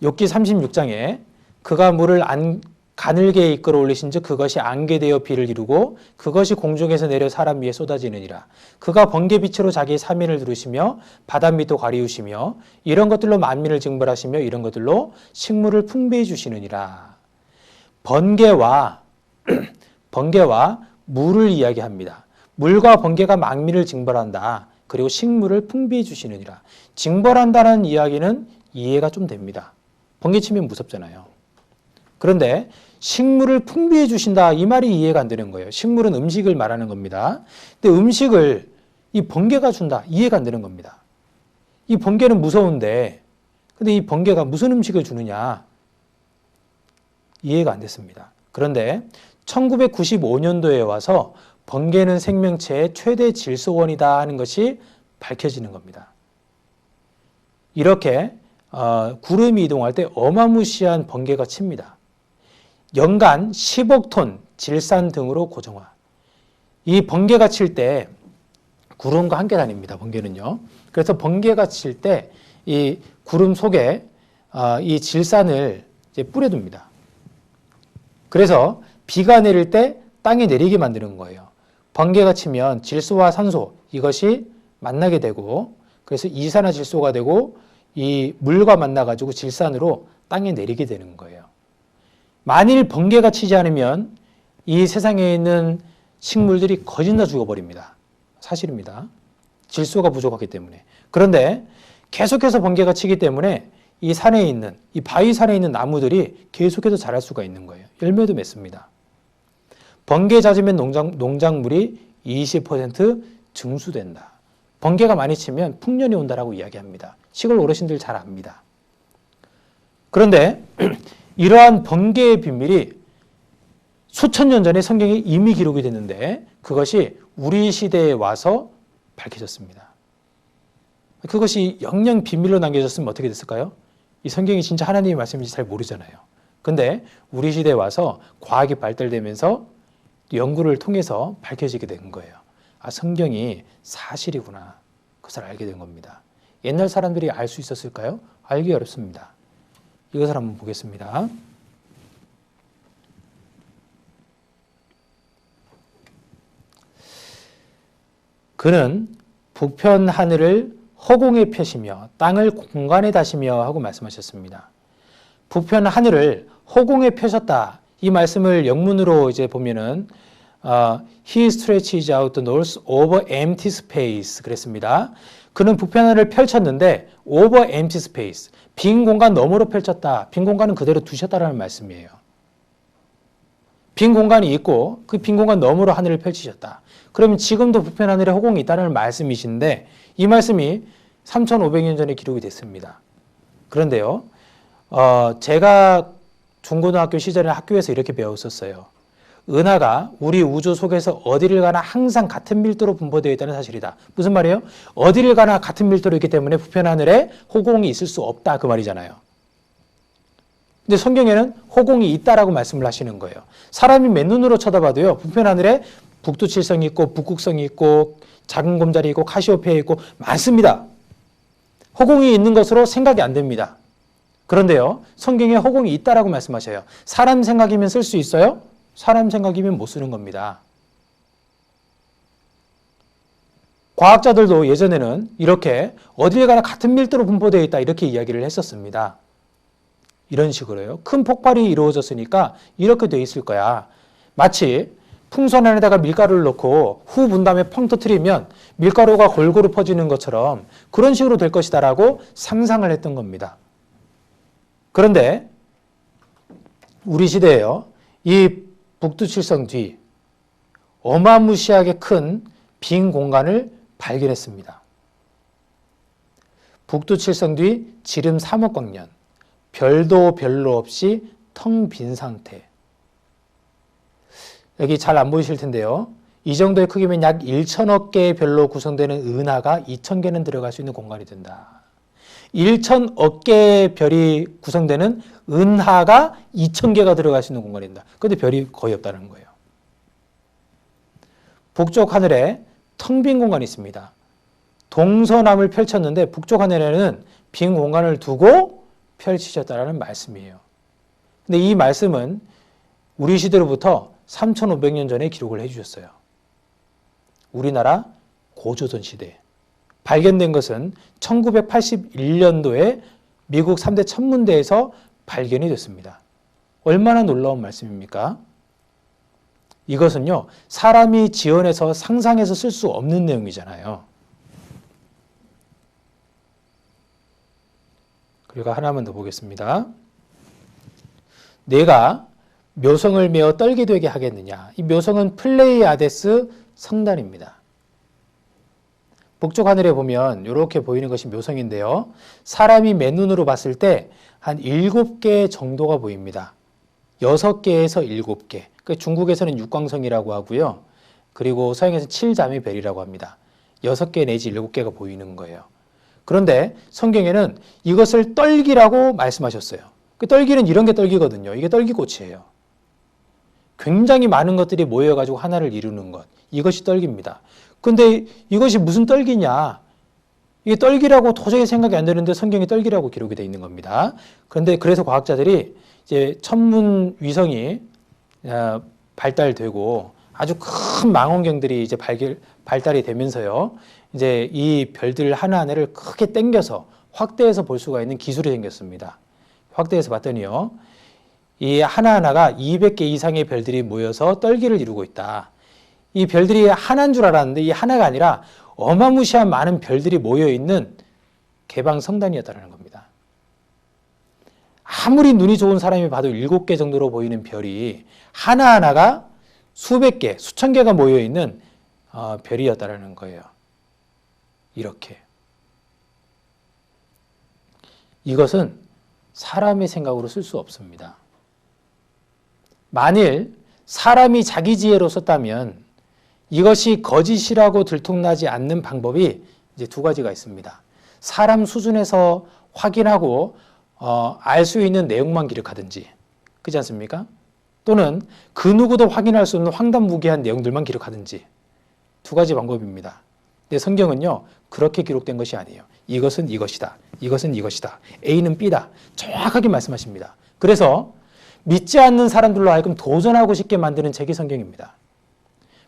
욥기 36장에 그가 물을 가늘게 이끌어 올리신즉 그것이 안개되어 비를 이루고 그것이 공중에서 내려 사람 위에 쏟아지느니라. 그가 번개빛으로 자기의 사면을 두르시며 바닷밑도 가리우시며 이런 것들로 만민을 징벌하시며 이런 것들로 식물을 풍부히 주시느니라. 번개와 물을 이야기합니다. 물과 번개가 만민을 징벌한다. 그리고 식물을 풍부히 주시느니라. 징벌한다는 이야기는 이해가 좀 됩니다. 번개 치면 무섭잖아요. 그런데 식물을 풍부히 주신다, 이 말이 이해가 안 되는 거예요. 식물은 음식을 말하는 겁니다. 근데 음식을 이 번개가 준다, 이해가 안 되는 겁니다. 이 번개는 무서운데 근데 이 번개가 무슨 음식을 주느냐, 이해가 안 됐습니다. 그런데 1995년도에 와서 번개는 생명체의 최대 질소원이다 하는 것이 밝혀지는 겁니다. 이렇게 구름이 이동할 때 어마무시한 번개가 칩니다. 연간 10억 톤 질산 등으로 고정화. 이 번개가 칠 때 구름과 함께 다닙니다. 번개는요. 그래서 번개가 칠 때 이 구름 속에 이 질산을 이제 뿌려둡니다. 그래서 비가 내릴 때 땅에 내리게 만드는 거예요. 번개가 치면 질소와 산소 이것이 만나게 되고 그래서 이산화질소가 되고 이 물과 만나가지고 질산으로 땅에 내리게 되는 거예요. 만일 번개가 치지 않으면 이 세상에 있는 식물들이 거진 다 죽어버립니다. 사실입니다. 질소가 부족하기 때문에. 그런데 계속해서 번개가 치기 때문에 이 산에 있는, 이 바위산에 있는 나무들이 계속해서 자랄 수가 있는 거예요. 열매도 맺습니다. 번개 잦으면 농작물이 20% 증수된다. 번개가 많이 치면 풍년이 온다라고 이야기합니다. 시골 어르신들 잘 압니다. 그런데 이러한 번개의 비밀이 수천 년 전에 성경에 이미 기록이 됐는데 그것이 우리 시대에 와서 밝혀졌습니다. 그것이 영영 비밀로 남겨졌으면 어떻게 됐을까요? 이 성경이 진짜 하나님의 말씀인지 잘 모르잖아요. 근데 우리 시대에 와서 과학이 발달되면서 연구를 통해서 밝혀지게 된 거예요. 아, 성경이 사실이구나. 그것을 알게 된 겁니다. 옛날 사람들이 알 수 있었을까요? 알기 어렵습니다. 이것을 한번 보겠습니다. 그는 북편 하늘을 허공에 펴시며 땅을 공간에 다시며 하고 말씀하셨습니다. 북편 하늘을 허공에 펴셨다. 이 말씀을 영문으로 이제 보면은 He stretches out the north over empty space 그랬습니다. 그는 북편 하늘을 펼쳤는데 over empty space, 빈 공간 너머로 펼쳤다. 빈 공간은 그대로 두셨다라는 말씀이에요. 빈 공간이 있고 그 빈 공간 너머로 하늘을 펼치셨다. 그러면 지금도 북편 하늘에 허공이 있다는 말씀이신데 이 말씀이 3,500년 전에 기록이 됐습니다. 그런데요, 제가 중고등학교 시절에 학교에서 이렇게 배웠었어요. 은하가 우리 우주 속에서 어디를 가나 항상 같은 밀도로 분포되어 있다는 사실이다. 무슨 말이에요? 어디를 가나 같은 밀도로 있기 때문에 북편 하늘에 허공이 있을 수 없다 그 말이잖아요. 근데 성경에는 허공이 있다라고 말씀을 하시는 거예요. 사람이 맨눈으로 쳐다봐도요, 북편 하늘에 북두칠성이 있고 북극성이 있고 작은 곰자리 있고 카시오페이 있고 많습니다. 허공이 있는 것으로 생각이 안 됩니다. 그런데요, 성경에 허공이 있다라고 말씀하셔요. 사람 생각이면 쓸 수 있어요? 사람 생각이면 못 쓰는 겁니다. 과학자들도 예전에는 이렇게 어딜 가나 같은 밀도로 분포되어 있다 이렇게 이야기를 했었습니다. 이런 식으로요. 큰 폭발이 이루어졌으니까 이렇게 돼 있을 거야. 마치 풍선 안에다가 밀가루를 넣고 후 분 다음에 펑 터뜨리면 밀가루가 골고루 퍼지는 것처럼 그런 식으로 될 것이다라고 상상을 했던 겁니다. 그런데 우리 시대에요, 이 북두칠성 뒤 어마무시하게 큰 빈 공간을 발견했습니다. 북두칠성 뒤 지름 3억 광년, 별도 별로 없이 텅 빈 상태. 여기 잘 안 보이실 텐데요. 이 정도의 크기면 약 1천억 개의 별로 구성되는 은하가 2,000개는 들어갈 수 있는 공간이 된다. 1천억 개의 별이 구성되는 은하가 2,000개가 들어갈 수 있는 공간이 된다. 그런데 별이 거의 없다는 거예요. 북쪽 하늘에 텅 빈 공간이 있습니다. 동서남을 펼쳤는데 북쪽 하늘에는 빈 공간을 두고 펼치셨다라는 말씀이에요. 근데 이 말씀은 우리 시대로부터 3,500년 전에 기록을 해주셨어요. 우리나라 고조선 시대에. 발견된 것은 1981년도에 미국 3대 천문대에서 발견이 됐습니다. 얼마나 놀라운 말씀입니까? 이것은요, 사람이 지어내서 상상해서 쓸 수 없는 내용이잖아요. 그리고 하나만 더 보겠습니다. 내가 묘성을 메어 떨게 되게 하겠느냐. 이 묘성은 플레이아데스 성단입니다. 북쪽 하늘에 보면 이렇게 보이는 것이 묘성인데요. 사람이 맨눈으로 봤을 때 한 7개 정도가 보입니다. 6개에서 7개. 중국에서는 육광성이라고 하고요. 그리고 서양에서는 7자매별이라고 합니다. 6개 내지 7개가 보이는 거예요. 그런데 성경에는 이것을 떨기라고 말씀하셨어요. 그 떨기는 이런 게 떨기거든요. 이게 떨기꽃이에요. 굉장히 많은 것들이 모여가지고 하나를 이루는 것. 이것이 떨기입니다. 근데 이것이 무슨 떨기냐? 이게 떨기라고 도저히 생각이 안 되는데 성경에 떨기라고 기록이 되어 있는 겁니다. 그런데 그래서 과학자들이 이제 천문 위성이 발달되고 아주 큰 망원경들이 이제 발달이 되면서요. 이제 이 별들 하나하나를 크게 당겨서 확대해서 볼 수가 있는 기술이 생겼습니다. 확대해서 봤더니요. 이 하나하나가 200개 이상의 별들이 모여서 떨기를 이루고 있다. 이 별들이 하나인 줄 알았는데 이 하나가 아니라 어마무시한 많은 별들이 모여있는 개방성단이었다는 겁니다. 아무리 눈이 좋은 사람이 봐도 7개 정도로 보이는 별이 하나하나가 수백 개, 수천 개가 모여있는 별이었다는 거예요. 이렇게. 이것은 사람의 생각으로 쓸 수 없습니다. 만일 사람이 자기 지혜로 썼다면 이것이 거짓이라고 들통나지 않는 방법이 이제 2가지가 있습니다. 사람 수준에서 확인하고 알 수 있는 내용만 기록하든지, 그렇지 않습니까? 또는 그 누구도 확인할 수 없는 황당무계한 내용들만 기록하든지 2가지 방법입니다. 근데 성경은요, 그렇게 기록된 것이 아니에요. 이것은 이것이다. 이것은 이것이다. A는 B다. 정확하게 말씀하십니다. 그래서 믿지 않는 사람들로 하여금 도전하고 싶게 만드는 책이 성경입니다.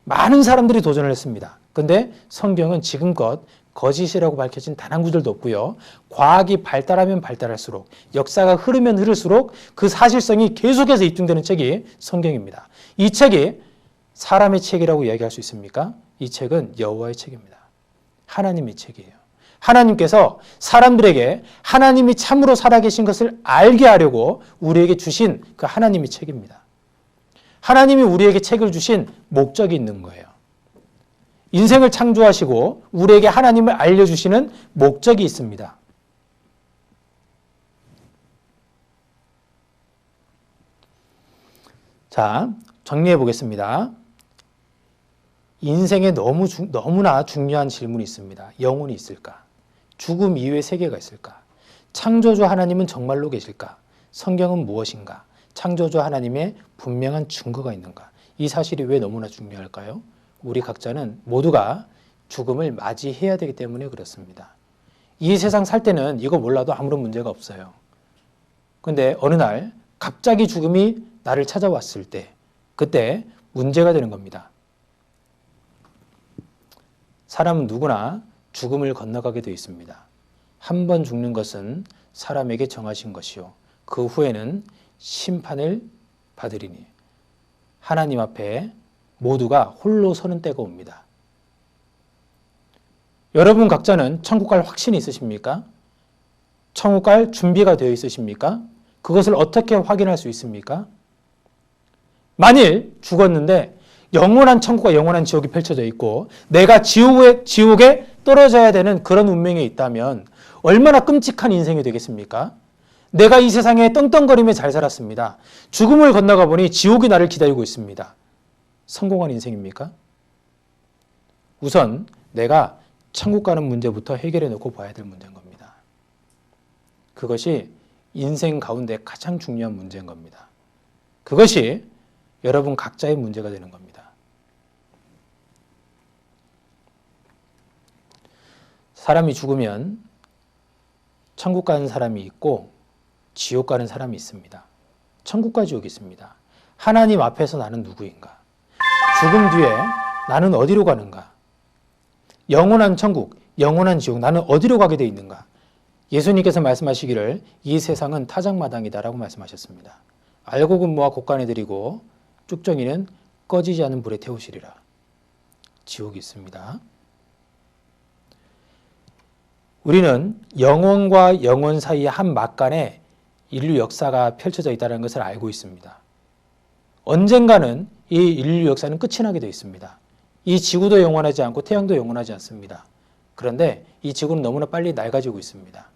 많은 사람들이 도전을 했습니다. 그런데 성경은 지금껏 거짓이라고 밝혀진 단 한 구절도 없고요. 과학이 발달하면 발달할수록, 역사가 흐르면 흐를수록 그 사실성이 계속해서 입증되는 책이 성경입니다. 이 책이 사람의 책이라고 이야기할 수 있습니까? 이 책은 여호와의 책입니다. 하나님의 책이에요. 하나님께서 사람들에게 하나님이 참으로 살아계신 것을 알게 하려고 우리에게 주신 그 하나님의 책입니다. 하나님이 우리에게 책을 주신 목적이 있는 거예요. 인생을 창조하시고 우리에게 하나님을 알려주시는 목적이 있습니다. 자, 정리해 보겠습니다. 인생에 너무나 중요한 질문이 있습니다. 영혼이 있을까? 죽음 이후에 세계가 있을까? 창조주 하나님은 정말로 계실까? 성경은 무엇인가? 창조주 하나님의 분명한 증거가 있는가? 이 사실이 왜 너무나 중요할까요? 우리 각자는 모두가 죽음을 맞이해야 되기 때문에 그렇습니다. 이 세상 살 때는 이거 몰라도 아무런 문제가 없어요. 그런데 어느 날 갑자기 죽음이 나를 찾아왔을 때 그때 문제가 되는 겁니다. 사람은 누구나 죽음을 건너가게 되어 있습니다. 한 번 죽는 것은 사람에게 정하신 것이요. 그 후에는 심판을 받으리니 하나님 앞에 모두가 홀로 서는 때가 옵니다. 여러분 각자는 천국 갈 확신이 있으십니까? 천국 갈 준비가 되어 있으십니까? 그것을 어떻게 확인할 수 있습니까? 만일 죽었는데 영원한 천국과 영원한 지옥이 펼쳐져 있고 내가 지옥에 떨어져야 되는 그런 운명에 있다면 얼마나 끔찍한 인생이 되겠습니까? 내가 이 세상에 떵떵거리며 잘 살았습니다. 죽음을 건너가 보니 지옥이 나를 기다리고 있습니다. 성공한 인생입니까? 우선 내가 천국 가는 문제부터 해결해 놓고 봐야 될 문제인 겁니다. 그것이 인생 가운데 가장 중요한 문제인 겁니다. 그것이 여러분 각자의 문제가 되는 겁니다. 사람이 죽으면 천국 가는 사람이 있고 지옥 가는 사람이 있습니다. 천국과 지옥이 있습니다. 하나님 앞에서 나는 누구인가? 죽음 뒤에 나는 어디로 가는가? 영원한 천국, 영원한 지옥, 나는 어디로 가게 돼 있는가? 예수님께서 말씀하시기를 이 세상은 타작마당이다라고 말씀하셨습니다. 알고 근무와 곡간에 드리고 쭉정이는 꺼지지 않은 불에 태우시리라. 지옥이 있습니다. 우리는 영혼과 영혼 사이의 한 막간에 인류 역사가 펼쳐져 있다는 것을 알고 있습니다. 언젠가는 이 인류 역사는 끝이 나게 되어 있습니다. 이 지구도 영원하지 않고 태양도 영원하지 않습니다. 그런데 이 지구는 너무나 빨리 낡아지고 있습니다.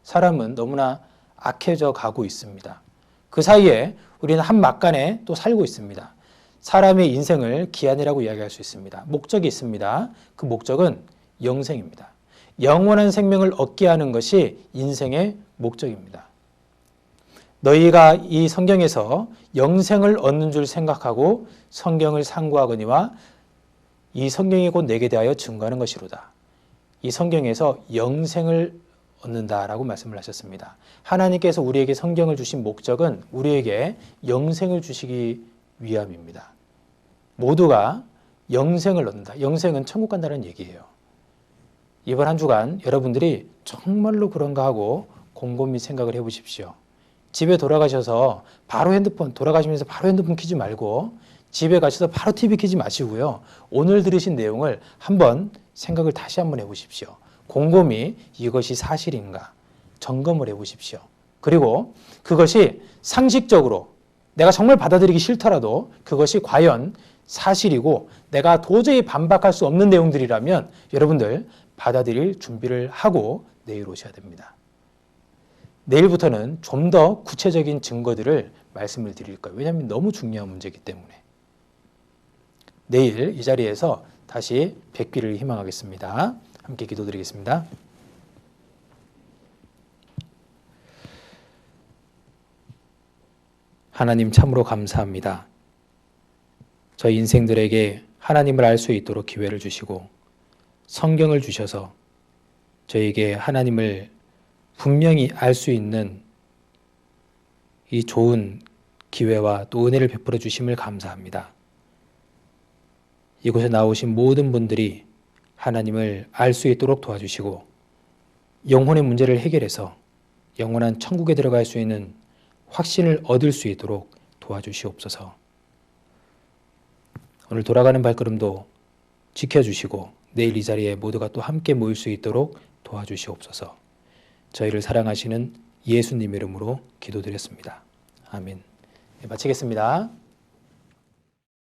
사람은 너무나 악해져 가고 있습니다. 그 사이에 우리는 한 막간에 또 살고 있습니다. 사람의 인생을 기한이라고 이야기할 수 있습니다. 목적이 있습니다. 그 목적은 영생입니다. 영원한 생명을 얻게 하는 것이 인생의 목적입니다. 너희가 이 성경에서 영생을 얻는 줄 생각하고 성경을 상고하거니와 이 성경이 곧 내게 대하여 증거하는 것이로다. 이 성경에서 영생을 얻는다라고 말씀을 하셨습니다. 하나님께서 우리에게 성경을 주신 목적은 우리에게 영생을 주시기 위함입니다. 모두가 영생을 얻는다. 영생은 천국 간다는 얘기예요. 이번 한 주간 여러분들이 정말로 그런가 하고 곰곰이 생각을 해보십시오. 집에 돌아가셔서 바로 돌아가시면서 바로 핸드폰 켜지 말고 집에 가셔서 바로 TV 켜지 마시고요. 오늘 들으신 내용을 한번 생각을 다시 한번 해보십시오. 곰곰이 이것이 사실인가 점검을 해보십시오. 그리고 그것이 상식적으로 내가 정말 받아들이기 싫더라도 그것이 과연 사실이고 내가 도저히 반박할 수 없는 내용들이라면 여러분들 받아들일 준비를 하고 내일 오셔야 됩니다. 내일부터는 좀 더 구체적인 증거들을 말씀을 드릴 거예요. 왜냐하면 너무 중요한 문제이기 때문에. 내일 이 자리에서 다시 뵙기를 희망하겠습니다. 함께 기도드리겠습니다. 하나님 참으로 감사합니다. 저희 인생들에게 하나님을 알 수 있도록 기회를 주시고 성경을 주셔서 저에게 하나님을 분명히 알 수 있는 이 좋은 기회와 또 은혜를 베풀어 주심을 감사합니다. 이곳에 나오신 모든 분들이 하나님을 알 수 있도록 도와주시고 영혼의 문제를 해결해서 영원한 천국에 들어갈 수 있는 확신을 얻을 수 있도록 도와주시옵소서. 오늘 돌아가는 발걸음도 지켜주시고 내일 이 자리에 모두가 또 함께 모일 수 있도록 도와주시옵소서. 저희를 사랑하시는 예수님 이름으로 기도드렸습니다. 아멘. 네, 마치겠습니다.